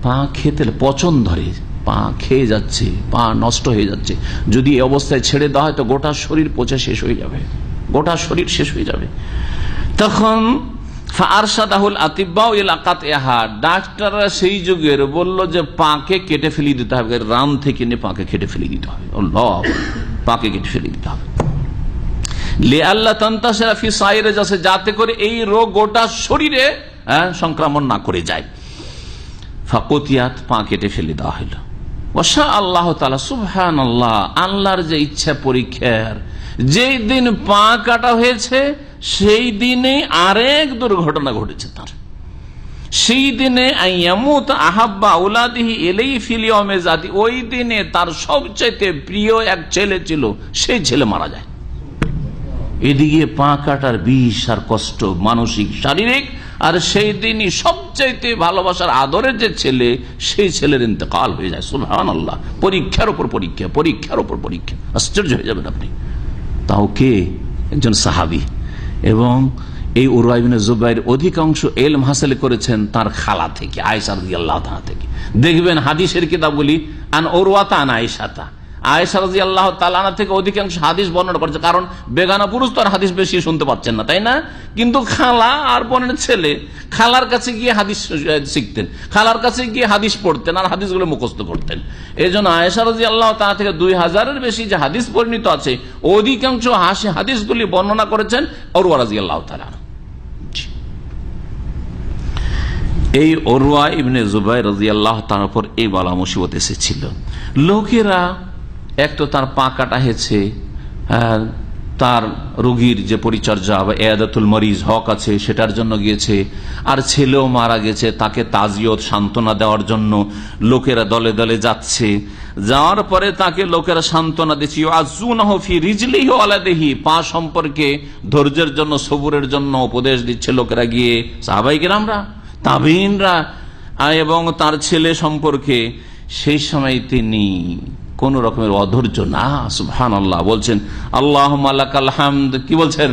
পা খেতে পচন ধরে, পা খেয়ে যাচ্ছে, পা নষ্ট হয়ে যাচ্ছে। যদি এই অবস্থায় ছেড়ে দেওয়া হয় তো গোটা শরীর পচে শেষ হয়ে যাবে, গোটা শরীর শেষ হয়ে যাবে। তখন ডাক্তাররা সেই যুগের বলল যে পাকে কেটে ফেলে দিতে হবে, রান থেকে নিয়ে পাকে কেটে ফেলে দিতে হবে, পাকে কেটে ফেলে দিতে হবে, যাতে করে এই রোগ গোটা শরীরে সংক্রমণ না করে যায়। ফাকতিয়াত, পা কেটে ফেলে দেওয়া হইল। আল্লাহ তাআলা, সুবহানাল্লাহ, আল্লাহর যে ইচ্ছা পরীক্ষার। যেই দিন পা কাটা হয়েছে সেই দিনে আরেক দুর্ঘটনা ঘটেছে তার। সেই দিনে আহাব্বা আওলাদিহি ইলাইহি ফিল ইয়াউমি যাতি, ওই দিনে তার সবচেয়ে প্রিয় এক ছেলে ছিল, সেই ছেলে মারা যায়। এদিকে পা কাটার বিষ আর কষ্ট, মানসিক শারীরিক, আর সেই দিনই সবচাইতে ভালোবাসার আদরের যে ছেলে, সেই ছেলের ইন্তেকাল হয়ে যায়। সুবহানাল্লাহ, পরীক্ষার উপর পরীক্ষা, পরীক্ষার উপর পরীক্ষা। আশ্চর্য হয়ে যাবেন আপনি। তাও কে? একজন সাহাবী। এবং এই উরওয়া ইবনে জুবাইর অধিকাংশ ইলম হাসিল করেছেন তার খালা থেকে, আয়েশা রাদিয়াল্লাহু তাআলা থেকে। দেখবেন হাদিসের কিতাবগুলি আন উরওয়াতা আন আয়েশাতা, আয়েশা রাদিয়াল্লাহু তাআলা থেকে অধিকাংশ হাদিস বর্ণনা করেছে। কারণ বেগানা পুরুষ তো আর হাদিস বেশি শুনতে পাচ্ছেন না, তাই না? কিন্তু খালা আর বোনের ছেলে খালার কাছে গিয়ে হাদিস শিখতেন, খালার কাছে গিয়ে হাদিস পড়তেন আর হাদিসগুলো মুখস্থ করতেন। এই জন্য আয়েশা রাদিয়াল্লাহু তাআলা থেকে 2000-এর বেশি যে হাদিস বর্ণিত আছে, অধিকাংশ হাদিসগুলি বর্ণনা করেছেন উরওয়া রাদিয়াল্লাহু তাআলা। এই উরওয়া ইবনে জুবাইর রাদিয়াল্লাহু তাআলার উপর এই বালা মুসিবত এসেছিল। লোকেরা এক তো তার পা কাটা হয়েছে, তার রোগীর যে পরিচর্যা বা ইয়াদাতুল মরিজ হক আছে সেটার জন্য গিয়েছে, আর ছেলেও মারা গেছে, তাকে তাজিয়ত সান্ত্বনা দেওয়ার জন্য লোকেরা দলে দলে যাচ্ছে। যাওয়ার পরে তাকে লোকেরা সান্ত্বনা দিচ্ছে, ইউআযুনাহু ফি রিজলিহি ওয়া ওয়ালাদিহি, পা সম্পর্কে ধৈর্যের জন্য, সবুরের জন্য উপদেশ দিচ্ছে লোকেরা গিয়ে, সাহাবায়ে কেরামরা, তাবেঈনরা, এবং তার ছেলে সম্পর্কে। সেই সময় তিনি কোন রকমের অধৈর্য না, সুবহানাল্লাহ, বলছেন আল্লাহুম্মা লাকাল হামদ। কি বলছেন?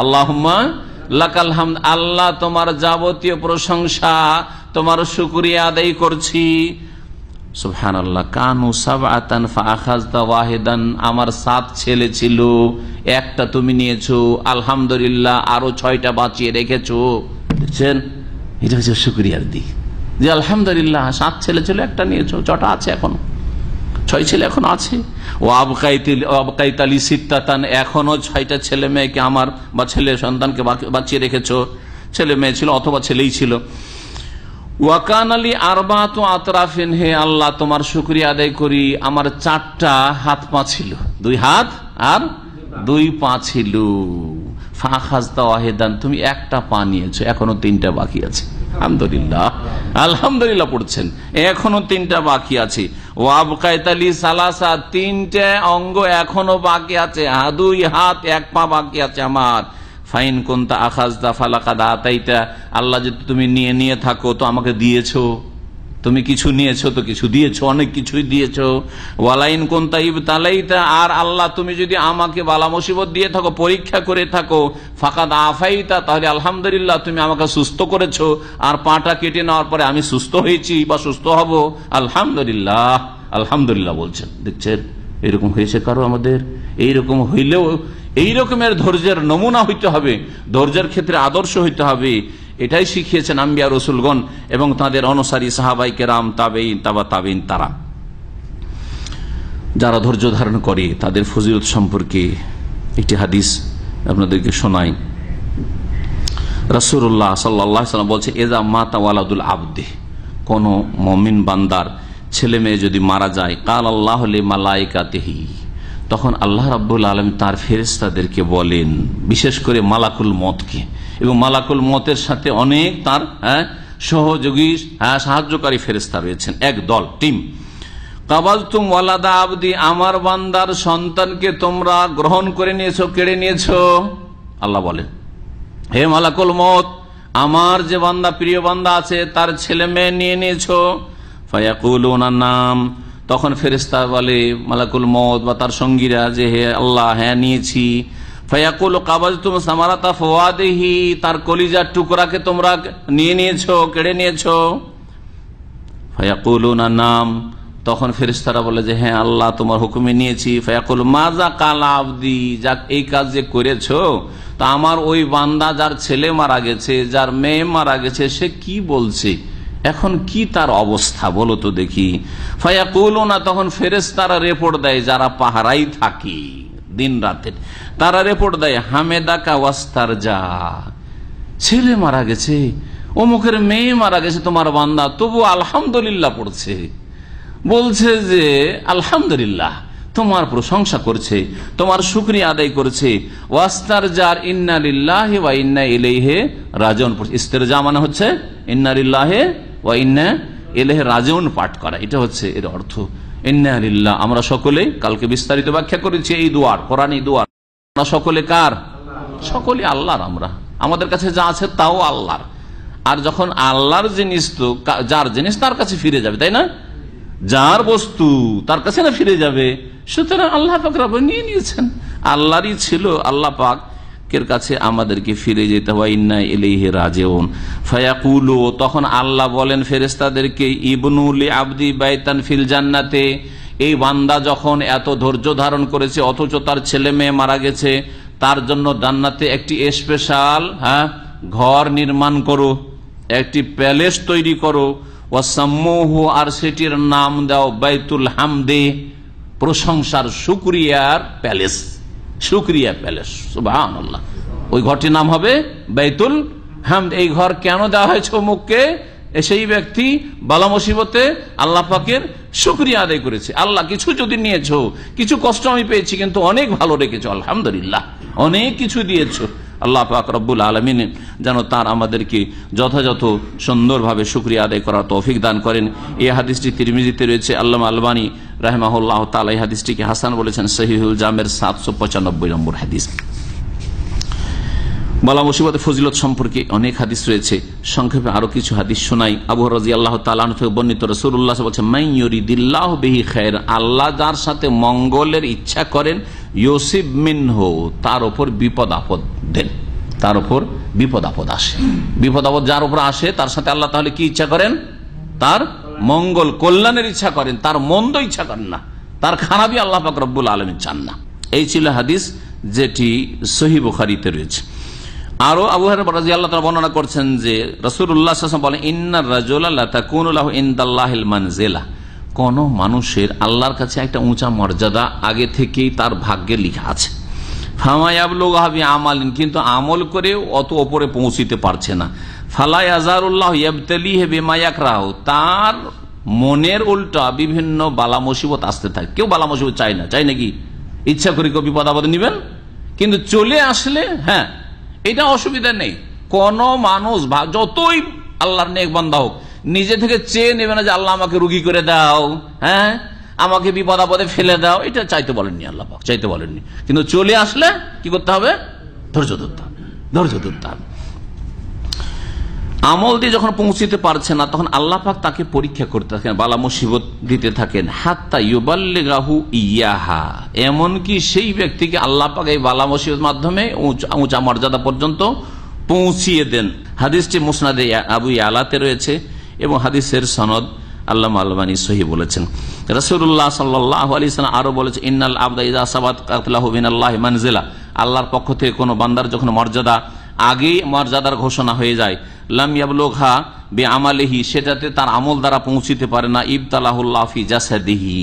আল্লাহুম্মা লাকাল হামদ, আল্লাহ তোমার যাবতীয় প্রশংসা, তোমার শুকরিয়া আদায় করছি। সুবহানাল্লাহ। কানু সাবআতান ফাআখাযতা ওয়াহিদান, আমার 7 ছেলে ছিল, একটা তুমি নিয়েছো, আলহামদুলিল্লাহ আরো 6টা বাঁচিয়ে রেখেছো। দেখছেন, এটা হচ্ছে শুকরিয়ার দিক, যে আলহামদুলিল্লাহ 7 ছেলে ছিল, একটা নিয়েছো, 6টা আছে, এখন 6 ছেলে এখন আছে। ও আবকাইতালি সিত্তাতান, এখনো 6টা ছেলে মেয়েকে আমার বা ছেলে সন্তানকে বাঁচিয়ে রেখেছো, ছেলে মেয়ে ছিল অথবা ছেলেই ছিল। ওয়াকান আলী আরবাতু আতরাফিন, হে আল্লাহ তোমার শুকরিয়া আদায় করি, আমার 4টা হাত পা ছিল, 2 হাত আর 2 পা ছিল। ফাখাযতা ওয়াহিদান, তুমি একটা পা নিয়েছো, এখনো 3টা বাকি আছে। আলহামদুলিল্লাহ, আলহামদুলিল্লাহ পড়ছেন, এখনো 3টা বাকি আছে। ও আবকাইতালি সালাসা, 3টে অঙ্গ এখনো বাকি আছে, 2 হাত 1 পা বাকি আছে আমার। ফাইন কুনতা আখাযতা ফালাকাদ আতাইতা, আল্লাহ যদি তুমি নিয়ে থাকো তো আমাকে দিয়েছো, তুমি কিছু নিয়েছো তো কিছু দিয়েছো, অনেক কিছুই দিয়েছো। ওয়ালাইন কুনতা ইবতালাইতা, আর আল্লাহ তুমি যদি আমাকে বালা মুসিবত দিয়ে থাকো, পরীক্ষা করে থাকো, ফাকাদ আফাইতা, তাহলে আলহামদুলিল্লাহ তুমি আমাকে সুস্থ করেছো, আর পাটা কেটে নেওয়ার পরে আমি সুস্থ হয়েছি বা সুস্থ হব, আলহামদুলিল্লাহ, আলহামদুলিল্লাহ বলছেন। দেখছেন, এরকম হয়েছে কারো আমাদের? এইরকম হইলেও এই রকমের ধৈর্যের নমুনা হইতে হবে, ধৈর্যের ক্ষেত্রে আদর্শ হইতে হবে। এটাই শিখিয়েছেন আম্বিয়া রসুলগণ এবং তাদের অনুসারী সাহাবাই কেরাম, তাবেঈন, তাবা তাবেঈন, তারা। যারা ধৈর্য ধারণ করে তাদের ফজিলত সম্পর্কে একটি হাদিস আপনাদেরকে শোনাই। রাসূলুল্লাহ সাল্লাল্লাহু আলাইহি ওয়াসাল্লাম বলছে, এজা মাতা ওয়ালাদুল আবদে, কোন মুমিন বান্দার ছেলে মেয়ে যদি মারা যায়, কাল আল্লাহু লিমালাইকাতিহি, তখন আল্লাহ রাব্বুল আলামিন তার ফেরেশতাদেরকে বলেন, বিশেষ করে মালাকুল মউতকে, এবং মালাকুল মউতের সাথে অনেক তার সহযোগী সাহায্যকারী ফেরেশতা রয়েছেন, এক দল টিম। কাবালতুম ওয়ালাদা আবদি, আমার বান্দার সন্তানকে তোমরা গ্রহণ করে নিয়েছো, কেড়ে নিয়েছো। আল্লাহ বলেন, হে মালাকুল মউত, আমার যে বান্দা, প্রিয় বান্দা আছে, তার ছেলে মেয়ে নিয়ে নিয়েছো। ফায়াকুলুনা নাম, তখন ফেরেশতা বলে, মালাকুল মউত বা তার সঙ্গীরা, যে হে আল্লাহ, হ্যাঁ নিয়েছি। ফায়াকুলু কাবালতুম সামারাতা ফাওয়াদিহি, তার কলিজার টুকরাকে তোমরা নিয়ে নিয়েছো, কেড়ে নিয়েছো। ফায়াকুলুনা নাম, তখন ফেরেশতারা বলে যে হ্যাঁ আল্লাহ, তোমার হুকুমে নিয়েছি। ফায়াকুল মাজা কালা আবদি, যাক এই কাজ যে করেছো, তা আমার ওই বান্দা যার ছেলে মারা গেছে, যার মেয়ে মারা গেছে, সে কি বলছে, এখন কি তার অবস্থা বলো তো দেখি। ফায়াকুলুনা, তখন ফেরেশতারা রিপোর্ট দেয়, যারা পাহারাই থাকে দিন রাতে, তারা রিপোর্ট দেয়, হামেদাকা ওয়াস্তারজা, ছেলে মারা গেছে, অমুকের মেয়ে মারা গেছে তোমার বান্দা, তবু আলহামদুলিল্লাহ পড়ছে, বলছে যে আলহামদুলিল্লাহ, তোমার প্রশংসা করছে, তোমার শুকরিয়া আদায় করছে। ওয়াস্তারজার ইন্না লিল্লাহি ওয়া ইন্না ইলাইহি রাজিউন, ইস্তেরজা মানে হচ্ছে ইন্না লিল্লাহি ওয়া ইন্না ইলাইহি রাজিউন পাঠ করা, এটা হচ্ছে এর অর্থ। ইন্না লিল্লাহ, আমরা সকলে কালকে বিস্তারিত ব্যাখ্যা করেছি এই দুয়ার, কোরআনী দুয়ার। আমরা সকলে কার? সকলে আল্লাহর। আমরা, আমাদের কাছে যা আছে তাও আল্লাহর। আর যখন আল্লাহর জিনিস, তো যার জিনিস তার কাছে ফিরে যাবে, তাই না? যার বস্তু তার কাছে না ফিরে যাবে, সুতরাং আল্লাহ পাক রব্বুল নিয়ে নিয়েছেন, আল্লাহরই ছিল, আল্লাহ পাকের কাছে আমাদেরকে ফিরে যেতে হয়। ইন্না ইলাইহি রাজিউন। ফায়াকুলু, তখন আল্লাহ বলেন ফেরেশতাদেরকে, ইবনু লি আবদি বাইতান ফিল জান্নাতে, এই বান্দা যখন এত ধৈর্য ধারণ করেছে অথচ তার ছেলে মেয়ে মারা গেছে, তার জন্য জান্নাতে একটি স্পেশাল ঘর নির্মাণ করো, একটি প্যালেস তৈরি করো। ওয়াসাম্মুহু, আর সেটির নাম দাও বাইতুল হামদে, প্রশংসার, শুকরিয়ার প্যালেস, শুকরিয়া প্যালেস। সুবহানাল্লাহ, ওই ঘরটির নাম হবে বাইতুল হামদ। এই ঘর কেন দেওয়া হয়েছে অমুককে? সেই ব্যক্তি বালা মুসিবতে আল্লাহ পাকের শুকরিয়া আদায় করেছে। আল্লাহ, কিছু যদি নিয়েছো, কিছু কষ্ট আমি পেয়েছি, কিন্তু অনেক ভালো রেখেছো, আলহামদুলিল্লাহ, অনেক কিছু দিয়েছো। আল্লাহ পাক রব্বুল আলামিন যেন তার আমাদেরকে যথাযথ সুন্দরভাবে শুকরিয়া আদায় করার তৌফিক দান করেন। এই হাদিসটি তিরমিজিতে রয়েছে। আল্লামা আলবানী রাহিমাহুল্লাহ তাআলা এই হাদিসটিকে হাসান বলেছেন, সহিহুল জামের 795 নম্বর হাদিস। বালা মুসিবতের ফজিলত সম্পর্কে অনেক হাদিস রয়েছে, সংক্ষেপে আরো কিছু হাদিস শোনাই। আবু হুরায়রা রাদিয়াল্লাহু তাআলা আনহু থেকে বর্ণিত, রাসূলুল্লাহ বলেছেন, মান ইউরিদিল্লাহু বিহি খায়র, আল্লাহ যার সাথে মঙ্গলের ইচ্ছা করেন, ইউসিব মিনহু, তার উপর বিপদ আপদ দেন, তার উপর বিপদ আপদ আসে। বিপদ আপদ যার উপর আসে, তার সাথে আল্লাহ তাহলে কি ইচ্ছা করেন? তার মঙ্গল, কল্যাণের ইচ্ছা করেন, তার মন্দ ইচ্ছা করেন না, তার খারাপই আল্লাহ পাক রব্বুল আলামিন চান না। এই ছিল হাদিস, যেটি সহিহ বুখারীতে রয়েছে। আরো আবু হুরায়রা রাদিয়াল্লাহু তাআলা বর্ণনা করছেন যে রাসূলুল্লাহ সাল্লাল্লাহু আলাইহি ওয়াসাল্লাম বলেন, ইন্নার রাজুলা লা তাকুনু লাহু ইনদাল্লাহিল মানজিলা, কোন মানুষের আল্লাহর কাছে একটা উঁচা মর্যাদা আগে থেকেই তার ভাগ্যে লেখা আছে। ফামা ইয়াবলুগহা বিআমালিন, কিন্তু আমল করে অত উপরে পৌঁছিতে পারছে না। ফালা ইয়াজারুল্লাহু ইয়াবতালিহি বিমা ইয়াকরাহু, তার মনের উল্টা বিভিন্ন বালা মুসিবত আসতে থাকে। কেউ বালা মুসিবত চায় না, চাই নাকি? ইচ্ছা করে কেউ বিপদ আপদ নিবেন, কিন্তু চলে আসলে হ্যাঁ, এটা অসুবিধা নেই। কোন মানুষ যতই আল্লাহর নেক বান্দা হোক, নিজে থেকে চেয়ে নেবে না যে আল্লাহ আমাকে রুগী করে দাও, হ্যাঁ আমাকে বিপদ আপদে ফেলে দাও, এটা চাইতে বলেননি আল্লাহ পাক, চাইতে বলেননি। কিন্তু চলে আসলে কি করতে হবে? ধৈর্য ধরতে হবে, ধৈর্য ধরতে হবে। আমল দিয়ে যখন পৌঁছিতে পারছে না, তখন আল্লাহ পাক তাকে পরীক্ষা করতে থাকেন, বালা মুসিবত দিতে থাকেন। হাত্তা ইউবাল্লিগাহু ইয়াহা, এমনকি সেই ব্যক্তিকে আল্লাহ পাক এই বালা মুসিবত মাধ্যমে উঁচা মর্যাদা পর্যন্ত পৌঁছিয়ে দেন। হাদিসটি মুসনাদে আবু ইয়ালাতে রয়েছে এবং হাদিসের সনদ আল্লামা আলবানী সহিহ বলেছেন। রাসূলুল্লাহ সাল্লাল্লাহু আলাইহি ওয়াসাল্লাম আরো বলেছেন, ইন্নাল আবদা ইযা সাবাত কাতলাহু মিনাল্লাহি মানজিলা, আল্লাহর পক্ষ থেকে কোনো বান্দার যখন মর্যাদা, আগেই মর্যাদার ঘোষণা হয়ে যায়, লাম ইয়াবলুগহা বিআমালিহি, সেটাতে তার আমল দ্বারা পৌঁছিতে পারে না, ইবতালাহুল্লাহ ফি জাসাদিহি,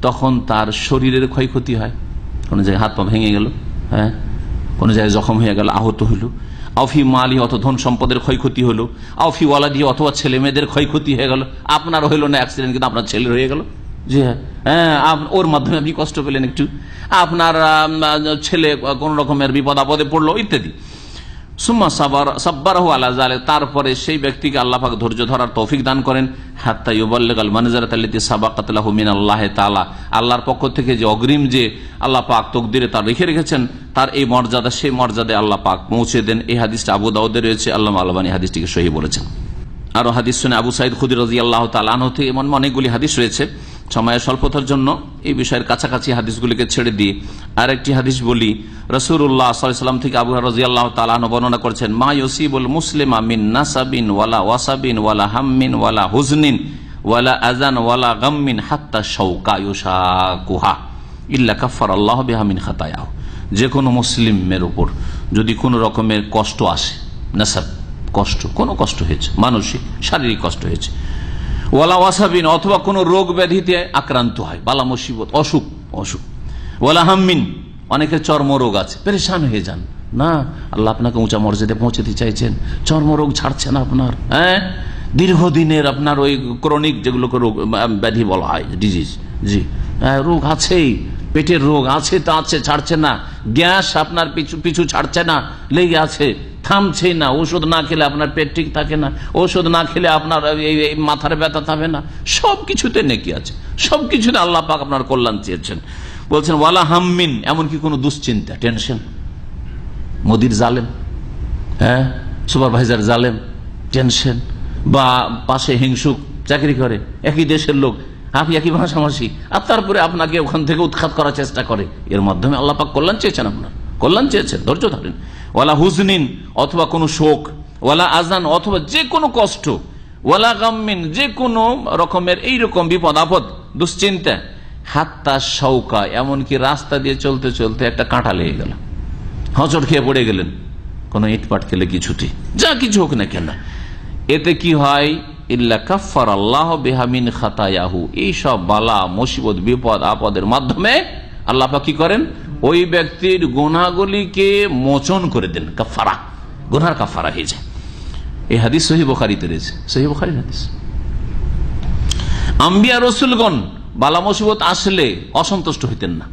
তখন তার শরীরের ক্ষয়ক্ষতি হয়। কোন জায়গায় হাত পা ভেঙে গেল, হ্যাঁ, কোন জায়গায় জখম হয়ে গেল, আহত হইল, আফি মালি অথবা ধন সম্পদের ক্ষয়ক্ষতি হলো, আফি ওয়ালাদি অথবা ছেলে মেয়েদের ক্ষয়ক্ষতি হয়ে গেল। আপনার হইলো না অ্যাক্সিডেন্ট, কিন্তু আপনার ছেলের হয়ে গেল, জি হ্যাঁ, ওর মাধ্যমে আপনি কষ্ট পেলেন একটু, আপনার ছেলে কোন রকমের বিপদ আপদে পড়লো ইত্যাদি। সুম্মা সাব্বারাহু আলা যালিক, তারপরে সেই ব্যক্তিকে আল্লাহ পাক ধৈর্য ধরার তৌফিক দান করেন, হাত্তা ইউবাল্লিগাল মানজারাত আল্লাতী সাবাকাত লাহু মিনাল্লাহি তাআলা, আল্লাহর পক্ষ থেকে যে অগ্রিম যে আল্লাহ পাক তাকদীরে তার রেখেছেন, তার এই মর্যাদা, সেই মর্যাদায় আল্লাহ পাক পৌঁছে দেন। এই হাদিসটা আবু দাউদে রয়েছে, আল্লামা আলবানী হাদিসটিকে সহিহ বলেছেন। আরো হাদিস শুনে আবু সাঈদ খুদরী রাদিয়াল্লাহু তাআলা আনহু থেকে এমন অনেকগুলি হাদিস রয়েছে। সময়ের স্বল্পতার জন্য এই বিষয়ের কাছাকাছি হাদিসগুলিকে ছেড়ে দিয়ে আরেকটি হাদিস বলি। রাসূলুল্লাহ সাল্লাল্লাহু আলাইহি ওয়াসাল্লাম থেকে আবু হুরায়রা রাদিয়াল্লাহু তাআলা আনহু বর্ণনা করেছেন, মা ইউসিবুল মুসলিমা মিন নাসাবিন ওয়ালা ওয়াসাবিন ওয়ালা হাম্মিন ওয়ালা হুজনিন ওয়ালা আযান ওয়ালা গাম্মিন হাত্তা শাওকা ইউশাকুহা ইল্লা কাফফারাল্লাহু বিহা মিন খাতায়াহু। যে কোনো মুসলিমের উপর যদি কোনো রকমের কষ্ট আসে, নাসাব কষ্ট, কোনো কষ্ট হয়েছে, মানসিক শারীরিক কষ্ট হয়েছে, ওয়ালা ওয়াসাবিন অথবা কোনো রোগ ব্যাধিতে আক্রান্ত হয়, বালা মুসিবত, অসুখ, ওয়ালা হাম্মিন অনেকের চর্মরোগ আছে, পেরেশান হয়ে যান, না আল্লাহ আপনাকে উঁচা মর্যাদায় পৌঁছাতে চাইছেন, চর্মরোগ ছাড়ছে না আপনার, হ্যাঁ, দীর্ঘদিনের আপনার ওই ক্রনিক যেগুলোকে রোগ ব্যাধি বলা হয়, ডিজিজ, জি রোগ আছেই, পেটের রোগ আছে, তা আছে, ছাড়ছে না, গ্যাস আপনার পিছু ছাড়ছে না, লেগে আছে, থামছে না, ওষুধ না খেলে আপনার পেট ঠিক থাকে না, ওষুধ না খেলে আপনার মাথার ব্যথা থামে না, সবকিছুতে নেকি আছে, সবকিছুতে আল্লাহ পাক আপনার কল্যাণ চেয়েছেন। বলছেন ওয়ালা হাম্মিন, এমনকি কোনো দুশ্চিন্তা, টেনশন, মোদির জালেম, হ্যাঁ, সুপারভাইজার জালেম, টেনশন, বা পাশে হিংসুক চাকরি করে, একই দেশের লোক, আপনি একই ভাষাভাষী, আর তারপরে আপনাকে ওখান থেকে উৎখাত করার চেষ্টা করে, এর মাধ্যমে আল্লাহ পাক কল্যাণ চেয়েছেন, আপনার কল্যাণ চেয়েছেন, ধৈর্য ধরেন। ওয়ালা হুজনিন অথবা কোনো শোক, ওয়ালা আজান অথবা যে কোনো কষ্ট, ওয়ালা গাম্মিন যে কোনো রকমের এইরকম বিপদ আপদ, দুশ্চিন্তা, হাত্তা শাওকা এমনকি রাস্তা দিয়ে চলতে চলতে একটা কাঁটা লেগে গেল, হোঁচট খেয়ে পড়ে গেলেন, কোনো ইটপাট খেলে কিছুটি, যা কিছু হোক না কেন, এতে কি হয়, ইল্লা কাফফারাল্লাহু বিহা মিন খাতায়াহু, এই সব বালা মুসিবত বিপদ আপদের মাধ্যমে আল্লাহ পাক কি করেন, ওই ব্যক্তির গুনাহগুলিকে মোচন করে দেন, কাফারা, গুনার কাফারা হয়ে যায়। এই হাদিস সহিহ বুখারীতে রয়েছে, সহিহ বুখারীর হাদিস। আম্বিয়া রাসূলগণ বালা মুসিবত আসলে অসন্তুষ্ট হইতেন না,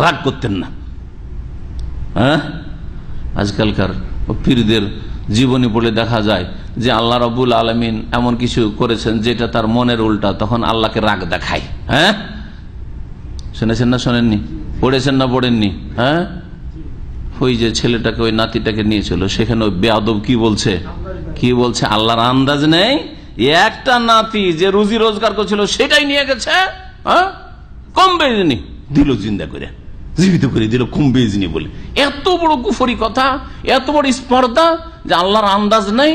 রাগ করতেন না, হ্যাঁ, আজকালকার পীরদের জীবনী পড়লে দেখা যায় যে আল্লাহ রাব্বুল আলামিন এমন কিছু করেছেন যেটা তার মনের উল্টা, তখন আল্লাহকে রাগ দেখায়, হ্যাঁ, শুনেছেন না শোনেননি, পড়েছেন না পড়েননি, হ্যাঁ, ওই যে ছেলেটাকে, ওই নাতিটাকে নিয়েছিল, সেখানে ওই বেয়াদব কি বলছে, আল্লাহর আন্দাজ নেই, একটা নাতি যে রুজি রোজগার করছিল সেটাই নিয়ে গেছে, হ্যাঁ, কম বেজনি দিল, জিন্দা করে জীবিত করে দিল, কম বেজনি বলে, এত বড় কুফরি কথা, এত বড় স্পর্ধা যে আল্লাহর আন্দাজ নেই,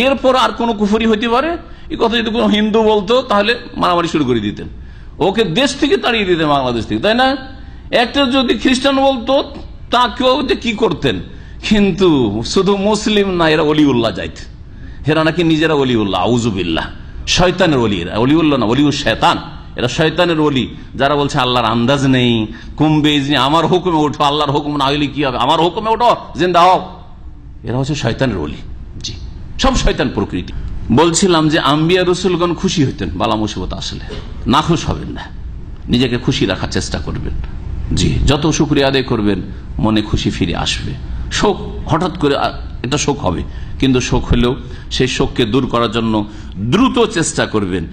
এরপর আর কোন কুফরি হইতে পারে? এই কথা যদি কোনো হিন্দু বলতো তাহলে মারামারি শুরু করে দিতেন, ওকে দেশ থেকে তাড়িয়ে দিতেন, বাংলাদেশ থেকে, তাই না? একটা যদি খ্রিস্টান বলতো তাকেও কি করতেন, কিন্তু শুধু মুসলিম না, এরা অলিউল্লাহ যাইত, এরা নাকি নিজেরা অলিউল্লাহ, আউযুবিল্লাহ, শয়তানের অলি, এরা অলিউল্লাহ না, অলিউ শয়তান, এরা শয়তানের অলি, যারা বলছে আল্লাহর আন্দাজ নেই, কুম্বেজনি, আমার হুকুমে ওঠো, আল্লাহর হুকুম না হইলে কি হবে, আমার হুকুমে ওঠো, জিন্দা হও, এরা হচ্ছে শয়তানের অলি, জি, সব শয়তান প্রকৃতি। বলছিলাম যে আম্বিয়া রাসূলগণ খুশি হইতেন বালা মুসিবত আসলে, না খুশ হবেন না, নিজেকে খুশি রাখার চেষ্টা করবেন, জি, যত শুকরিয়া আদায় করবেন মনে খুশি ফিরে আসবে। শোক হঠাৎ করে এটা শোক হবে, কিন্তু শোক হলেও সেই শোককে দূর করার জন্য দ্রুত চেষ্টা করবেন।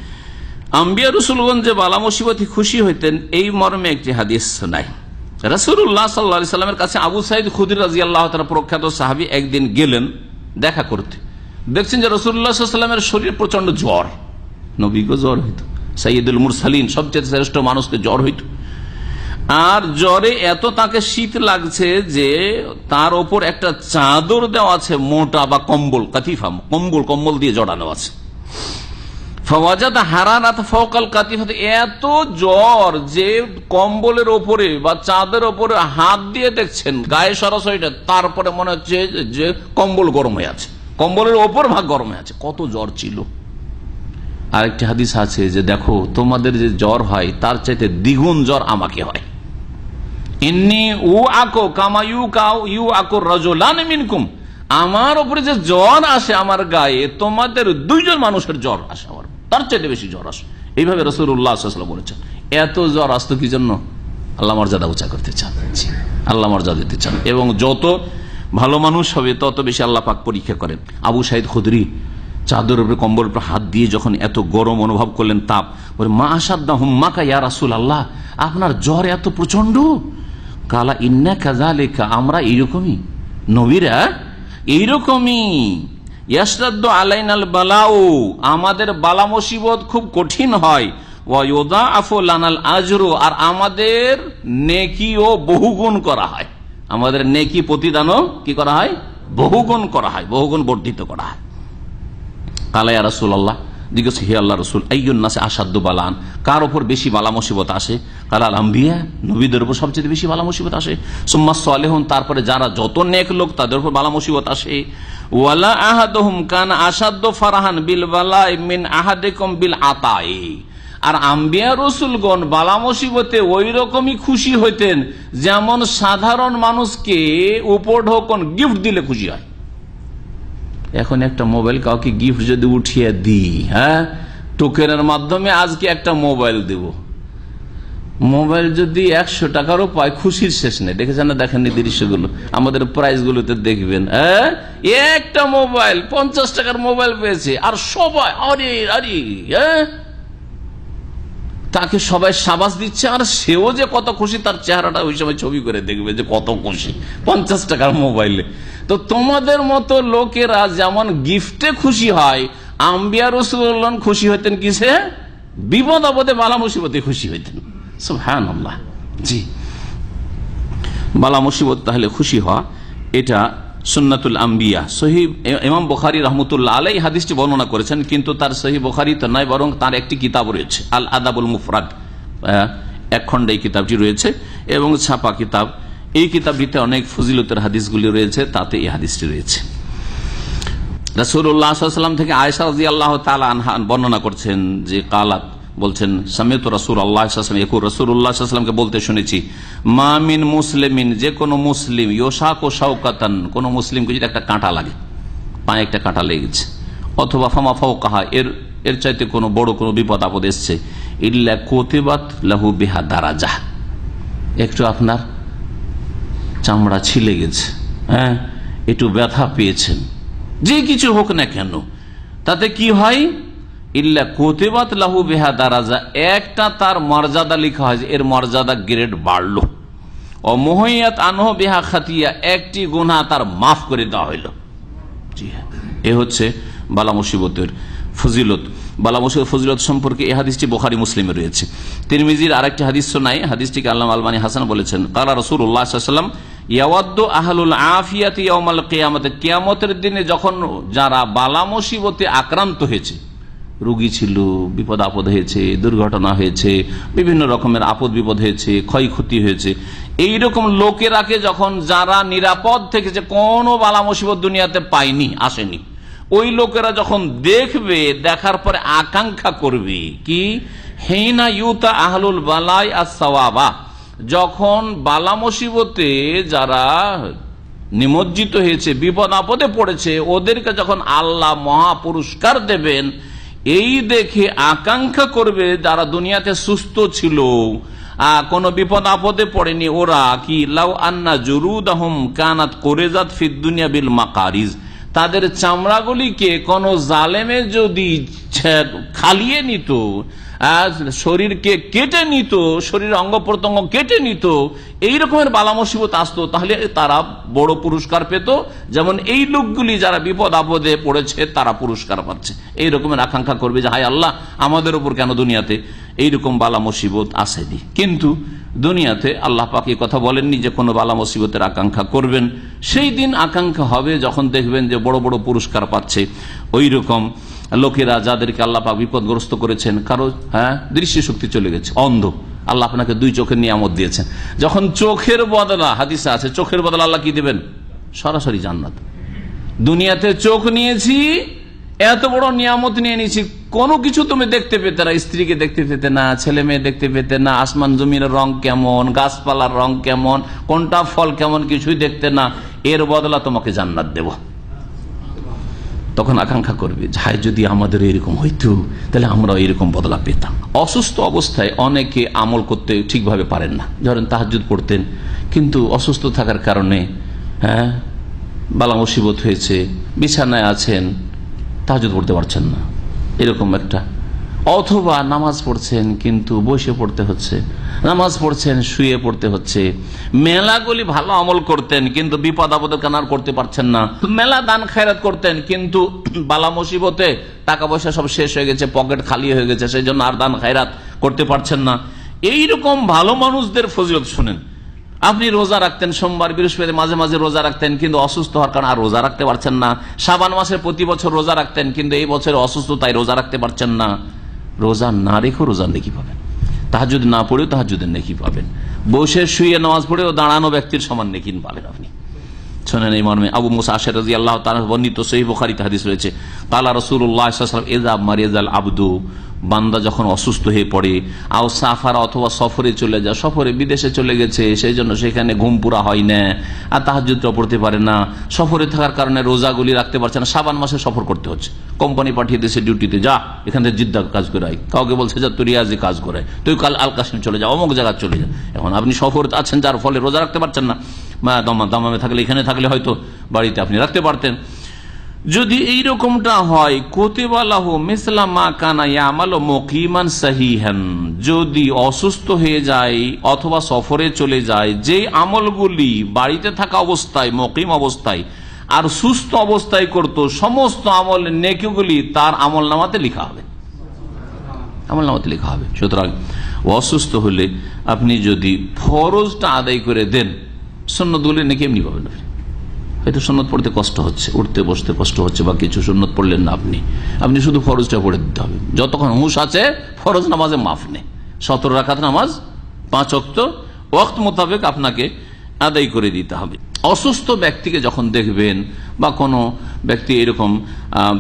আম্বিয়া রাসূলগণ যে বালা মুসিবতে খুশি হইতেন, এই মর্মে একটি হাদিস নাই। রাসূলুল্লাহ সাল্লাল্লাহু আলাইহি ওয়াসাল্লামের কাছে আবু সাঈদ খুদরী রাদিয়াল্লাহু তাআলা প্রখ্যাত সাহাবী একদিন গেলেন দেখা করতে, দেখছেন যে রাসূলুল্লাহ সাল্লাল্লাহু আলাইহি ওয়াসাল্লামের শরীর প্রচন্ড জ্বর, নবীকে জ্বর হইত, সাইয়্যিদুল মুরসালিন সবচেয়ে শ্রেষ্ঠ মানুষকে জ্বর হইত, আর জ্বরে এত তাকে শীত লাগছে যে তার ওপর একটা চাদর দেওয়া আছে, মোটা বা কম্বল, কাতিফা, কম্বল দিয়ে জড়ানো আছে। ফাওয়াজাদা হারারাত ফাওকাল কাতিফাত, এত জ্বর যে কম্বলের ওপরে বা চাঁদের ওপরে হাত দিয়ে দেখছেন গায়ে সরাসরি, তারপরে মনে হচ্ছে যে কম্বল গরম হয়ে আছে, কম্বলের ওপর ভাগ গরম হয়ে আছে, কত জ্বর ছিল, আরেকটি হাদিস আছে যে দেখো তোমাদের যে জ্বর হয় তার চাইতে দ্বিগুণ জ্বর আমাকে হয়। ইন্নী উআকু কামা ইউআকু রাজুলান মিনকুম, আমার উপরে যে জ্বর আসে আমার গায়ে তোমাদের দুইজন মানুষের জ্বর আসে, আমার তার চাইতে বেশি জ্বর আসে। এইভাবে রাসূলুল্লাহ সাল্লাল্লাহু আলাইহি ওয়াসাল্লাম বলেছেন। এত জ্বর আসতো কি জন্য? আল্লাহ মর্যাদা উঁচা করতে চান, আল্লাহ মর্যাদা দিতে চান, এবং যত ভালো মানুষ হবে তত বেশি আল্লাহ পাক পরীক্ষা করেন। আবু সাঈদ খুদরি চাদরের উপরে কম্বল উপরে হাত দিয়ে যখন এত গরম অনুভব করলেন, তাপ, বলে মা আসাদ্দা হুম্মাকা ইয়া রাসূলুল্লাহ, আপনার জ্বর এত প্রচন্ড? কালা ইন্না কাযালিকা, আমরা এইরকমই, নবীরা এইরকমই। ইয়াশতাদ্দু আলাইনাল বালাউ, আমাদের বালা মুসিবত খুব কঠিন হয়। ওয়া ইউদাআফু লানাল আজরু, আর আমাদের নেকিও বহুগুণ করা হয়, আমাদের নেকি প্রতিদানও কি করা হয়? বহুগুণ করা হয়, বহুগুণ বর্ধিত করা হয়। কালা ইয়া রাসূলুল্লাহ, জিজ্ঞেস হে আল্লাহ রসুল, আইয়ুন নাসি আসাদ্দু বালান, কার উপর বেশি বালা মুসিবত আসে? কালা আল আম্বিয়া, নবীদের উপর সবচেয়ে বেশি বালা মুসিবত আসে। সুম্মা সালেহুন, তারপরে যারা যত নেক লোক তাদের উপর বালা মুসিবত আসে। ওয়ালা আহাদুহুম কানা আসাদ্দু ফারাহান বিল বালাই মিন আহাদিকুম বিল আতাই, আর আম্বিয়া রসুলগণ বালা মুসিবতে ওই রকমই খুশি হইতেন যেমন সাধারণ মানুষকে উপঢৌকন গিফট দিলে খুশি হয়। এখন একটা মোবাইল কাউকে গিফট যদি উঠিয়ে দিই, হ্যাঁ, টোকেনের মাধ্যমে আজকে একটা মোবাইল দেব, মোবাইল যদি 100 টাকারও পায়, খুশির শেষ নেই। দেখেছেন না? দেখেননি দৃশ্যগুলো আমাদের প্রাইস গুলোতে দেখবেন, হ্যাঁ, একটা মোবাইল 50 টাকার মোবাইল পেয়েছে, আর সবাই আরে আরে, হ্যাঁ, তাকে সবাই সাবাস দিচ্ছে, আর সেও যে কত খুশি তার চেহারাটা ওই সময় ছবি করে দেখবে যে কত খুশি 50 টাকার মোবাইলে। তো তোমাদের মতো লোকেরা যেমন গিফটে খুশি হয়, আম্বিয়া রাসূলুল্লাহ খুশি হতেন কিসে? বিপদ আপদে বালা মুসিবতে খুশি হইতেন। সুবহানাল্লাহ। জি, বালা মুসিবত তাহলে খুশি হওয়া, এটা সুন্নাতুল আম্বিয়া। সহিহ ইমাম বুখারী রাহমাতুল্লাহ আলাইহি হাদিসটি বর্ণনা করেছেন, কিন্তু তার সহিহ বুখারীতে নয়, বরং তার একটি কিতাব রয়েছে, আল আদাবুল মুফরাদ, এক খণ্ডে এই কিতাবটি রয়েছে এবং ছাপা কিতাব। এই কিতাবটিতে অনেক ফজিলতের হাদিসগুলি রয়েছে, তাতে এই হাদিসটি রয়েছে। রাসূলুল্লাহ সাল্লাল্লাহু আলাইহি ওয়াসাল্লাম থেকে আয়েশা রাদিয়াল্লাহু তাআলা আনহা বর্ণনা করছেন যে কালাত, বলছেন সামিতু রাসূলুল্লাহ সাল্লাল্লাহু আলাইহি ওয়াসাল্লাম ইয়াকুল, রাসূলুল্লাহ সাল্লাল্লাহু আলাইহি ওয়াসাল্লামকে বলতে শুনেছি, মা মিন মুসলিমিন, যে কোনো মুসলিম, ইউশাকু শাওকাতান, কোন মুসলিমকে যদি একটা কাঁটা লাগে, পায়ে একটা কাঁটা লেগেছে, অথবা ফামা ফাওকাহা, এর চাইতে কোনো বড় কোনো বিপদ আপদ এসছে, ইল্লা কুতিবাত লাহু বিহা দারাজাহ, একটু আপনার চামড়া ছিলে গেছে, হ্যাঁ, একটু ব্যথা পেয়েছেন, যে কিছু হোক না কেন, তাতে কি হয়? ইল্লা কুতিবাত লাহু বিহা দারাজা, একটা তার মর্যাদা লেখা হয়, এর মর্যাদা গ্রেড বাড়লো। ও মুহিয়াত আনহু বিহা খাতিয়া, একটি গুনাহ তার মাফ করে দেওয়া হইল। জি হ্যাঁ, এ হচ্ছে বালা মুসিবতের ফজিলত। বালা মুসিবত ফজিলত সম্পর্কে এই হাদিসটি বুখারী মুসলিমে রয়েছে। তিরমিজির আরেকটি হাদিস শোনাই, হাদিসটিকে আল্লামা আলবানী হাসান বলেছেন, কালা রাসূলুল্লাহ সাল্লাল্লাহু আলাইহি ওয়াসাল্লাম ইয়াওয়াদ্দু আহলুল আফিয়াতি ইয়াউমাল কিয়ামাতে, কিয়ামতের দিনে যখন যারা বালা মুসিবতে আক্রান্ত হয়েছে, রোগী ছিল, বিপদ আপদ হয়েছে, দুর্ঘটনা হয়েছে, বিভিন্ন রকমের আপদ বিপদ হয়েছে, ক্ষয়ক্ষতি হয়েছে, এইরকম লোকেরাকে যখন যারা নিরাপদ থেকেছে, কোনো বালা মুসিবত দুনিয়াতে পায়নি, আসেনি, ওই লোকেরা যখন দেখবে, দেখার পরে আকাঙ্ক্ষা করবে কি? হিনা ইউতা আহলুল বালাই আস-সাওয়াবা, যখন বালা মুসিবতে যারা নিমজ্জিত হয়েছে, বিপদ আপদে পড়েছে, ওদেরকে যখন আল্লাহ মহা পুরস্কার দেবেন, এই দেখে আকাঙ্ক্ষা করবে যারা দুনিয়াতে সুস্থ ছিল, কোনো বিপদ আপদে পড়েনি, ওরা কি লাউ আন্না জুরুদাহুম কানাত কুরিজাত ফিদ দুনিয়া বিল মাকারিজ, তাদের চামড়াগুলিকে কোন জালেমে যদি খালিয়ে নিত, শরীরকে কেটে নিত, শরীর অঙ্গ প্রত্যঙ্গ কেটে নিত, এই রকমের বালা মুসিবত আসতো, তাহলে তারা বড় পুরস্কার পেত, যেমন এই লোকগুলি যারা বিপদ আপদে পড়েছে তারা পুরস্কার পাচ্ছে। এই রকমের আকাঙ্ক্ষা করবে যে হায় আল্লাহ, আমাদের উপর কেন দুনিয়াতে এইরকম বালা মুসিবত আসেনি। কিন্তু দুনিয়াতে আল্লাহ পাক এই কথা বলেননি যে কোনো বালা মুসিবতের আকাঙ্ক্ষা করবেন। সেই দিন আকাঙ্ক্ষা হবে যখন দেখবেন যে বড় বড় পুরস্কার পাচ্ছে ওই রকম লোকেরা, যাদেরকে আল্লাহ পাক বিপদগ্রস্ত করেছেন। কারো দৃষ্টিশক্তি চলে গেছে, অন্ধ, আল্লাহ আপনাকে 2 চোখের নিয়ামত দিয়েছেন, যখন চোখের বদলা, হাদিসে আছে, চোখের বদলা আল্লাহ কি দিবেন? সরাসরি জান্নাত। দুনিয়াতে চোখ নিয়েছি, এত বড় নিয়ামত নিয়ে নিছি, কোনো কিছু তুমি দেখতে পেতে না, স্ত্রীকে দেখতে পেতে না, ছেলে মেয়ে দেখতে পেতে না, আসমান জমিনের রং কেমন, গাছপালার রং কেমন, কোনটা ফল কেমন, কিছুই দেখতে না, এর বদলা তোমাকে জান্নাত দেব। তখন আকাঙ্ক্ষা করবে, যাই যদি আমাদের এরকম হইতো তাহলে আমরা এরকম বদলা পেতাম। অসুস্থ অবস্থায় অনেকে আমল করতে ঠিকভাবে পারেন না। ধরেন তাহাজ্জুদ পড়তেন, কিন্তু অসুস্থ থাকার কারণে বালা মুসিবত হয়েছে, বিছানায় আছেন, তাহাজ্জুদ পড়তে পারছেন না, এরকম একটা। অথবা নামাজ পড়ছেন কিন্তু বসে পড়তে হচ্ছে, নামাজ পড়ছেন শুয়ে পড়তে হচ্ছে। মেলাগুলি ভালো আমল করতেন কিন্তু বিপদ আপদের কারণে করতে পারছেন না। মেলা দান খায়রাত করতেন কিন্তু বালা মুসিবতে টাকা পয়সা সব শেষ হয়ে গেছে, পকেট খালি হয়ে গেছে, সেই জন্য আর দান খায়রাত করতে পারছেন না। এইরকম ভালো মানুষদের ফজিলত শুনেন। আপনি রোজা রাখতেন, সোমবার বৃহস্পতি মাঝে মাঝে রোজা রাখতেন, কিন্তু অসুস্থ হওয়ার কারণে আর রোজা রাখতে পারছেন না। শাবান মাসে প্রতি বছর রোজা রাখতেন, কিন্তু এই বছর অসুস্থতায় রোজা রাখতে পারছেন না। রোজা না রেখেও রোজার নেকি পাবেন, তাহাজ্জুদ না পড়েও তাহাজ্জুদের নেকি পাবেন, বসে শুয়ে নামাজ পড়েও দাঁড়ানো ব্যক্তির সমান নেকি পাবেন আপনি। শোনেন এই মর্মে আবু মুসা আশআরী রাদিয়াল্লাহু তাআলা বর্ণিত সহিহ বুখারীতে হাদিস রয়েছে, তাআলা রাসূলুল্লাহ সাল্লাল্লাহু আলাইহি ওয়াসাল্লাম ইযা মারিযাল আবদু, বান্দা যখন অসুস্থ হয়ে পড়ে, আও সাফারা, অথবা সফরে চলে যায়, সফরে বিদেশে চলে গেছে, সেই জন্য সেখানে ঘুম পুরা হয় না আর তাহাজ্জুদটা পড়তে পারে না, সফরে থাকার কারণে রোজাগুলি রাখতে পারছে না, শাবান মাসে সফর করতে হচ্ছে, কোম্পানি পাঠিয়ে দিয়েছে ডিউটিতে, যা এখান থেকে জিদ্দা কাজ করে আয়, কাউকে বলছে যা তুই রিয়াজে কাজ করে, তুই কাল আল কাসিম চলে যা, অমুক জায়গা চলে যা। এখন আপনি সফর আছেন, যার ফলে রোজা রাখতে পারছেন না। দামামে থাকলে, এখানে থাকলে হয়তো বাড়িতে আপনি রাখতে পারতেন। যদি এইরকমটা হয়, কুতিবা লাহু মিসলা মা কানা ইয়ামালু মুকিমান সাহিহান, যদি অসুস্থ হয়ে যায় অথবা সফরে চলে যায়, যে আমলগুলি বাড়িতে থাকা অবস্থায়, মুকিম অবস্থায় আর সুস্থ অবস্থায় করত, সমস্ত আমল নেকিগুলি তার আমলনামাতে লেখা হবে, আমলনামাতে লেখা হবে। সুতরাং অসুস্থ হলে আপনি যদি ফরজটা আদায় করে দেন, সুন্নতগুলি নেকি এমনি পাবেন। হয়তো সুন্নত পড়তে কষ্ট হচ্ছে, উঠতে বসতে কষ্ট হচ্ছে, বা কিছু সুন্নত পড়লেন না আপনি শুধু ফরজটা পড়ে দিতে হবে। যতক্ষণ হুঁশ আছে ফরজ নামাজে মাফ নেই। 17 রাকাত নামাজ 5 ওয়াক্ত ওয়াক্ত মোতাবেক আপনাকে আদায় করে দিতে হবে। অসুস্থ ব্যক্তিকে যখন দেখবেন বা কোনো ব্যক্তি এরকম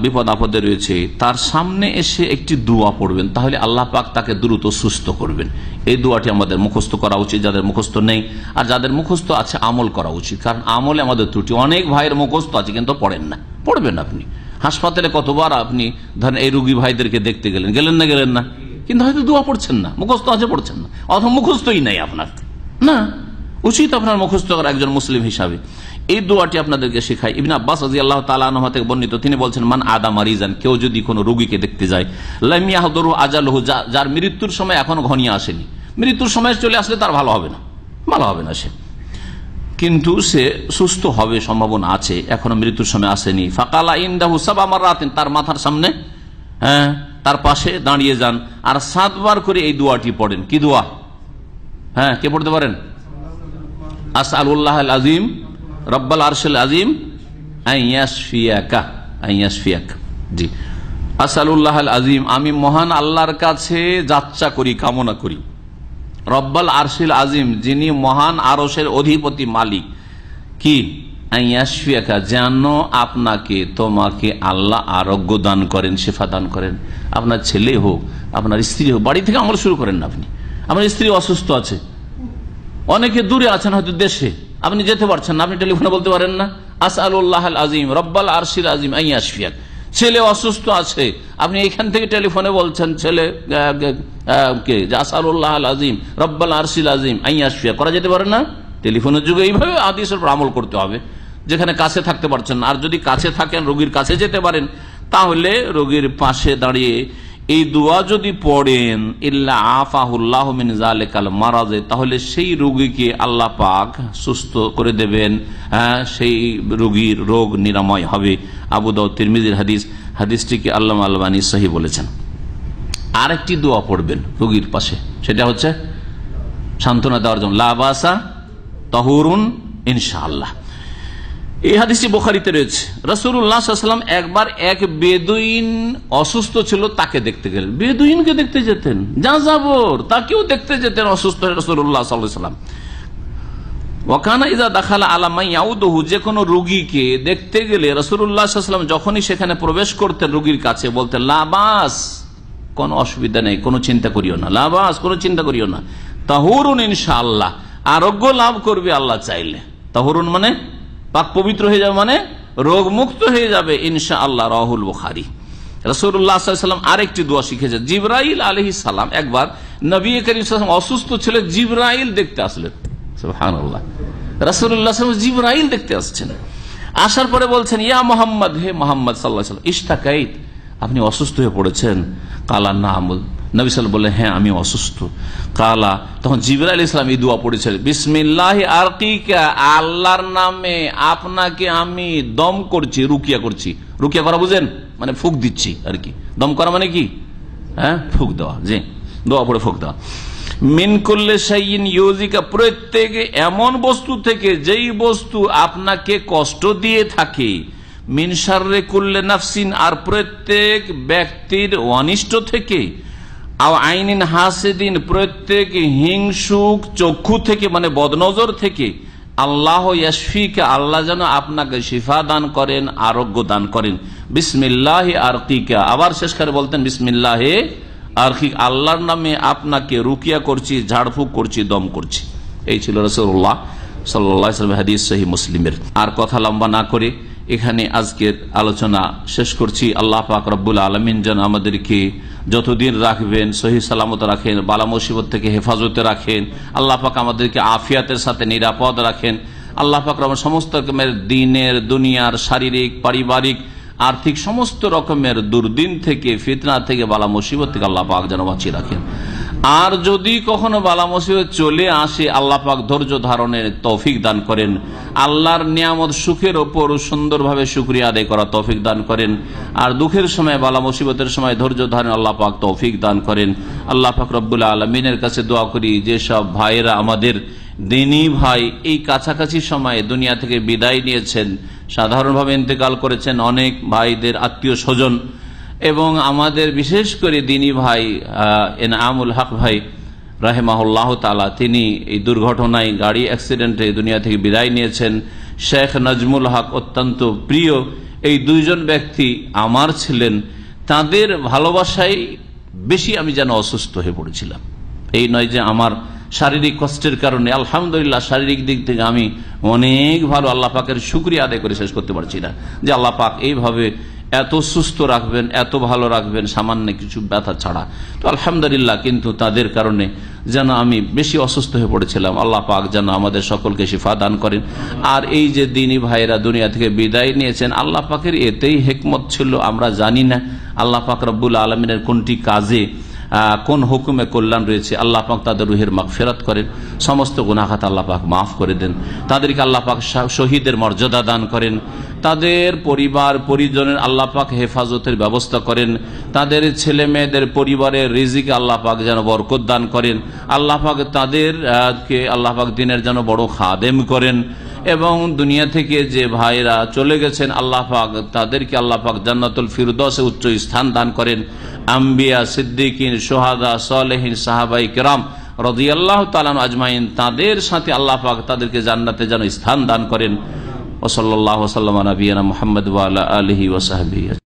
বিপদ আপদে রয়েছে, তার সামনে এসে একটি দোয়া পড়বেন, তাহলে আল্লাহ পাক তাকে দ্রুত সুস্থ করবেন। এই দোয়াটি আমাদের মুখস্থ করা উচিত, যাদের মুখস্থ নেই, আর যাদের মুখস্থ আছে আমল করা উচিত, কারণ আমলে আমাদের ত্রুটি। অনেক ভাইয়ের মুখস্থ আছে কিন্তু পড়েন না, পড়বেন আপনি। হাসপাতালে কতবার আপনি ধরেন এই রোগী ভাইদেরকে দেখতে গেলেন না, কিন্তু হয়তো দোয়া পড়ছেন না, মুখস্থ আছে পড়ছেন না, অথবা মুখস্থই নাই আপনার। না, উচিত আপনার মুখস্থ করা একজন মুসলিম হিসাবে। এই দোয়াটি আপনাদেরকে শেখায়। ইবনে আব্বাস রাদিয়াল্লাহু তাআলা আনহু থেকে বর্ণিত, তিনি বলছেন, মান আদা মারিজান, কেউ যদি কোনো রোগীকে দেখতে যায়, লাম ইয়াহদুরু আজালহু, যার মৃত্যুর সময় এখনো ঘনিয়ে আসেনি, মৃত্যুর সময় চলে আসলে তার ভালো হবে না সে, কিন্তু সে সুস্থ হবে সম্ভাবনা আছে, এখনো মৃত্যুর সময় আসেনি। ফাকালা ইনদাহু সাবআ মারাতিন, তার মাথার সামনে, তার পাশে দাঁড়িয়ে যান আর 7 বার করে এই দোয়াটি পড়েন। কি দোয়া? কে পড়তে পারেন? আসআলুল্লাহ আল আযীম রব্বাল আরশিল আযীম আইয়াশফিয়াকা, জি, আসআলুল্লাহ আল আযীম, আমি মহান আল্লাহর কাছে যাচ্ছা করি, কামনা করি, রব্বাল আরশিল আযীম, যিনি মহান আরশের অধিপতি মালিক, কি আইয়াশফিয়াকা, যেন তোমাকে আল্লাহ আরোগ্য দান করেন, শিফা দান করেন। আপনার ছেলে হোক, আপনার স্ত্রী হোক, বাড়ি থেকে আমল শুরু করেন না আপনি। আপনার স্ত্রী অসুস্থ আছে, অনেকে দূরে আছেন, হয়তো দেশে, আপনি যেতে পারছেন না, আপনি টেলিফোনে বলতে পারেন না আসআলুল্লাহ আল আযীম রব্বাল আরশিল আযীম আইয়াশফিয়াক। ছেলে অসুস্থ আছে, আপনি এখান থেকে টেলিফোনে বলছেন ছেলে কে আসআলুল্লাহ আল আযীম রব্বাল আরশিল আযীম আইয়াশফিয়াক, করা যেতে পারে না? টেলিফোনের যুগে এইভাবে হাদিসের উপর আমল করতে হবে, যেখানে কাছে থাকতে পারছেন না। আর যদি কাছে থাকেন, রোগীর কাছে যেতে পারেন, তাহলে রোগীর পাশে দাঁড়িয়ে এই দোয়া যদি পড়েন, ইল্লা আফাহুল্লাহু মিন যালিকাল মারাজে, তাহলে সেই রোগীকে আল্লাহ পাক সুস্থ করে দেবেন, সেই রোগীর রোগ নিরাময় হবে। আবু দাউদ তিরমিজির হাদিস, হাদিসটিকে আল্লামা আলবানী সহিহ বলেছেন। আরেকটি দোয়া পড়বেন রোগীর পাশে, সেটা হচ্ছে সান্ত্বনা দেওয়ার জন্য, লা বাসা তাহুরুন ইনশাআল্লাহ। এই হাদিসটি বুখারীতে রয়েছে। রাসূলুল্লাহ সাল্লাল্লাহু আলাইহি ওয়াসাল্লাম একবার এক বেদুইন অসুস্থ ছিল, তাকে দেখতে গেলেন। বেদুইনকে দেখতে যেতেন, যাযাবর, তাকেও দেখতে যেতেন অসুস্থ রাসূলুল্লাহ সাল্লাল্লাহু আলাইহি ওয়াসাল্লাম। ওয়াকানা ইযা দাখালা আলা মান ইয়াউদুহু, যে কোনো রোগীকে দেখতে গেলে রাসূলুল্লাহ সাল্লাল্লাহু আলাইহি ওয়াসাল্লাম যখনই সেখানে প্রবেশ করতেন রোগীর কাছে বলতেন লা বাস, কোনো অসুবিধা নেই, কোনো চিন্তা করিও না, লা বাস, কোনো চিন্তা করিও না, তাহুরুন ইনশাআল্লাহ, আরোগ্য লাভ করবে আল্লাহ চাইলে। তাহুরুন মানে পাক পবিত্র হয়ে যাবে, মানে রোগ মুক্ত হয়ে যাবে ইনশাআল্লাহ। রাহুল বুখারী। রাসূলুল্লাহ সাল্লাল্লাহু আলাইহি ওয়াসাল্লাম আরেকটি দোয়া শিখেছেন। জিবরাইল আলাইহিস সালাম একবার নবী করিম সাল্লাল্লাহু আলাইহি ওয়াসাল্লাম অসুস্থ ছিলেন, জিবরাইল দেখতে আসলেন। সুবহানাল্লাহ, রাসূলুল্লাহ সাল্লাল্লাহু আলাইহি ওয়াসাল্লাম জিবরাইল দেখতে আসছেন। আসার পরে বলছেন ইয়া মুহাম্মদ, হে মুহাম্মদ সাল্লাল্লাহু আলাইহি ওয়াসাল্লাম, ইশতাকাইত, আপনি অসুস্থ হয়ে পড়েছেন? কালা নাম, নবী সাল্লাল্লাহু বললেন হ্যাঁ আমি অসুস্থ। কালা, তখন জিবরাইল আলাইহিস সালাম এই দোয়া পড়েছেন, বিসমিল্লাহি আরকিকা, আল্লাহর নামে আপনাকে আমি দম করছি, রুকিয়া করছি। রুকিয়া করা বুঝেন, মানে ফুক দিচ্ছি আর কি। দম করা মানে কি? হ্যাঁ, ফুক দেওয়া, জি, দোয়া পড়ে ফুক দেওয়া। মিন কুল্লি শাইইন ইউজিকা, প্রত্যেক এমন বস্তু থেকে যেই বস্তু আপনাকে কষ্ট দিয়ে থাকে। মিন শাররি কুল্লি নাফসিন, আর প্রত্যেক ব্যক্তির অনিষ্ট থেকে। আও আইনিন হাসিদিন, প্রত্যেক হিংসুক চক্ষু থেকে, মানে বদনজর থেকে। আল্লাহ ইয়াশফিকা, আল্লাহ যেন আপনাকে শিফা দান করেন, আরোগ্য দান করেন। বিসমিল্লাহি আরকিকা, আবার শেষ করে বলতেন বিসমিল্লাহি আরকিক, আল্লাহর নামে আপনাকে রুকিয়া করছি, ঝাড়ফুঁক করছি, দম করছি। এই ছিল রাসূলুল্লাহ সাল্লাল্লাহু আলাইহি ওয়াসাল্লামের হাদিস, সহিহ মুসলিমের। আর কথা লম্বা না করে এখানে আজকের আলোচনা শেষ করছি। আল্লাহ পাক রব্বুল আলামিন যেন আমাদেরকে যতদিন রাখবেন সহি সালামত রাখেন, বালা মুসিবত থেকে হেফাজতে রাখেন। আল্লাহ পাক আমাদেরকে আফিয়াতের সাথে নিরাপদ রাখেন। আল্লাহ পাক রহমান সমস্ত রকমের দিনের, দুনিয়ার, শারীরিক, পারিবারিক, আর্থিক সমস্ত রকমের দুর্দিন থেকে, ফিতনা থেকে, বালা মুসিবত থেকে আল্লাহ পাক যেন বাঁচিয়ে রাখেন। আর যদি কখনো বালা মুসিবত চলে আসে, আল্লাহ পাক ধৈর্য ধারণের তৌফিক দান করেন। আল্লাহর নিয়ামত সুখের ওপর সুন্দরভাবে শুকরিয়া আদায় করা তৌফিক দান করেন। আর দুঃখের সময়, বালা মুসিবতের সময় ধৈর্য ধারণ আল্লাহ পাক তৌফিক দান করেন। আল্লাহ পাক রব্বুল আলামিনের কাছে দোয়া করি, যেসব ভাইয়েরা আমাদের দিনী ভাই এই কাছাকাছি সময়ে দুনিয়া থেকে বিদায় নিয়েছেন, সাধারণভাবে ইন্তেকাল করেছেন, অনেক ভাইদের আত্মীয় স্বজন, এবং আমাদের বিশেষ করে দিনী ভাই এনামুল হক ভাই রাহিমাহুল্লাহ তাআলা, তিনি এই দুর্ঘটনায়, গাড়ি অ্যাক্সিডেন্টে দুনিয়া থেকে বিদায় নিয়েছেন। শেখ নাজমুল হক, অত্যন্ত প্রিয় এই দুইজন ব্যক্তি আমার ছিলেন। তাদের ভালোবাসায় বেশি আমি যেন অসুস্থ হয়ে পড়েছিলাম। এই নয় যে আমার শারীরিক কষ্টের কারণে, আলহামদুলিল্লাহ শারীরিক দিক থেকে আমি অনেক ভালো, আল্লাহ পাকের শুকরিয়া আদায় করে শেষ করতে পারছি না যে আল্লাহ পাক এইভাবে এত সুস্থ রাখবেন, এত ভালো রাখবেন, সামান্য কিছু ব্যথা ছাড়া। তো আলহামদুলিল্লাহ, কিন্তু তাদের কারণে যেন আমি বেশি অসুস্থ হয়ে পড়েছিলাম। আল্লাহ পাক যেন আমাদের সকলকে শিফা দান করেন। আর এই যে দিনী ভাইরা দুনিয়া থেকে বিদায় নিয়েছেন, আল্লাহ পাকের এতেই হিকমত ছিল, আমরা জানি না আল্লাহ পাক রব্বুল আলামিনের কোনটি কাজে, কোন হুকুমে কল্যাণ রয়েছে। আল্লাহ পাক তাদের রুহের মাগফিরাত করেন, সমস্ত গুনাহ খাতা আল্লাহ পাক মাফ করে দেন, তাদেরকে আল্লাহ পাক শহীদের মর্যাদা দান করেন, তাদের পরিবার পরিজনের আল্লাহ পাক হেফাজতের ব্যবস্থা করেন, তাদের ছেলে মেয়েদের পরিবারের রিজিকে আল্লাহ পাক যেন বরকত দান করেন, আল্লাহ পাক তাদেরকে আল্লাহ পাক দিনের যেন বড় খাদেম করেন। এবং দুনিয়া থেকে যে ভাইরা চলে গেছেন, আল্লাহ পাক তাদেরকে আল্লাহ পাক জান্নাতুল ফিরদৌসে উচ্চ স্থান দান করেন। আম্বিয়া, সিদ্দিকিন, শুহাদা, সালেহিন, সাহাবাই কেরাম রাদিয়াল্লাহু তাআলা আজমাইন, তাদের সাথে আল্লাহ পাক তাদেরকে জান্নাতে যেন স্থান দান করেন। ওয়া সাল্লাল্লাহু ওয়া সাল্লামা আলা নবিয়িনা মুহাম্মদ ওয়া আলা আলিহি ওয়া সাহবিহি।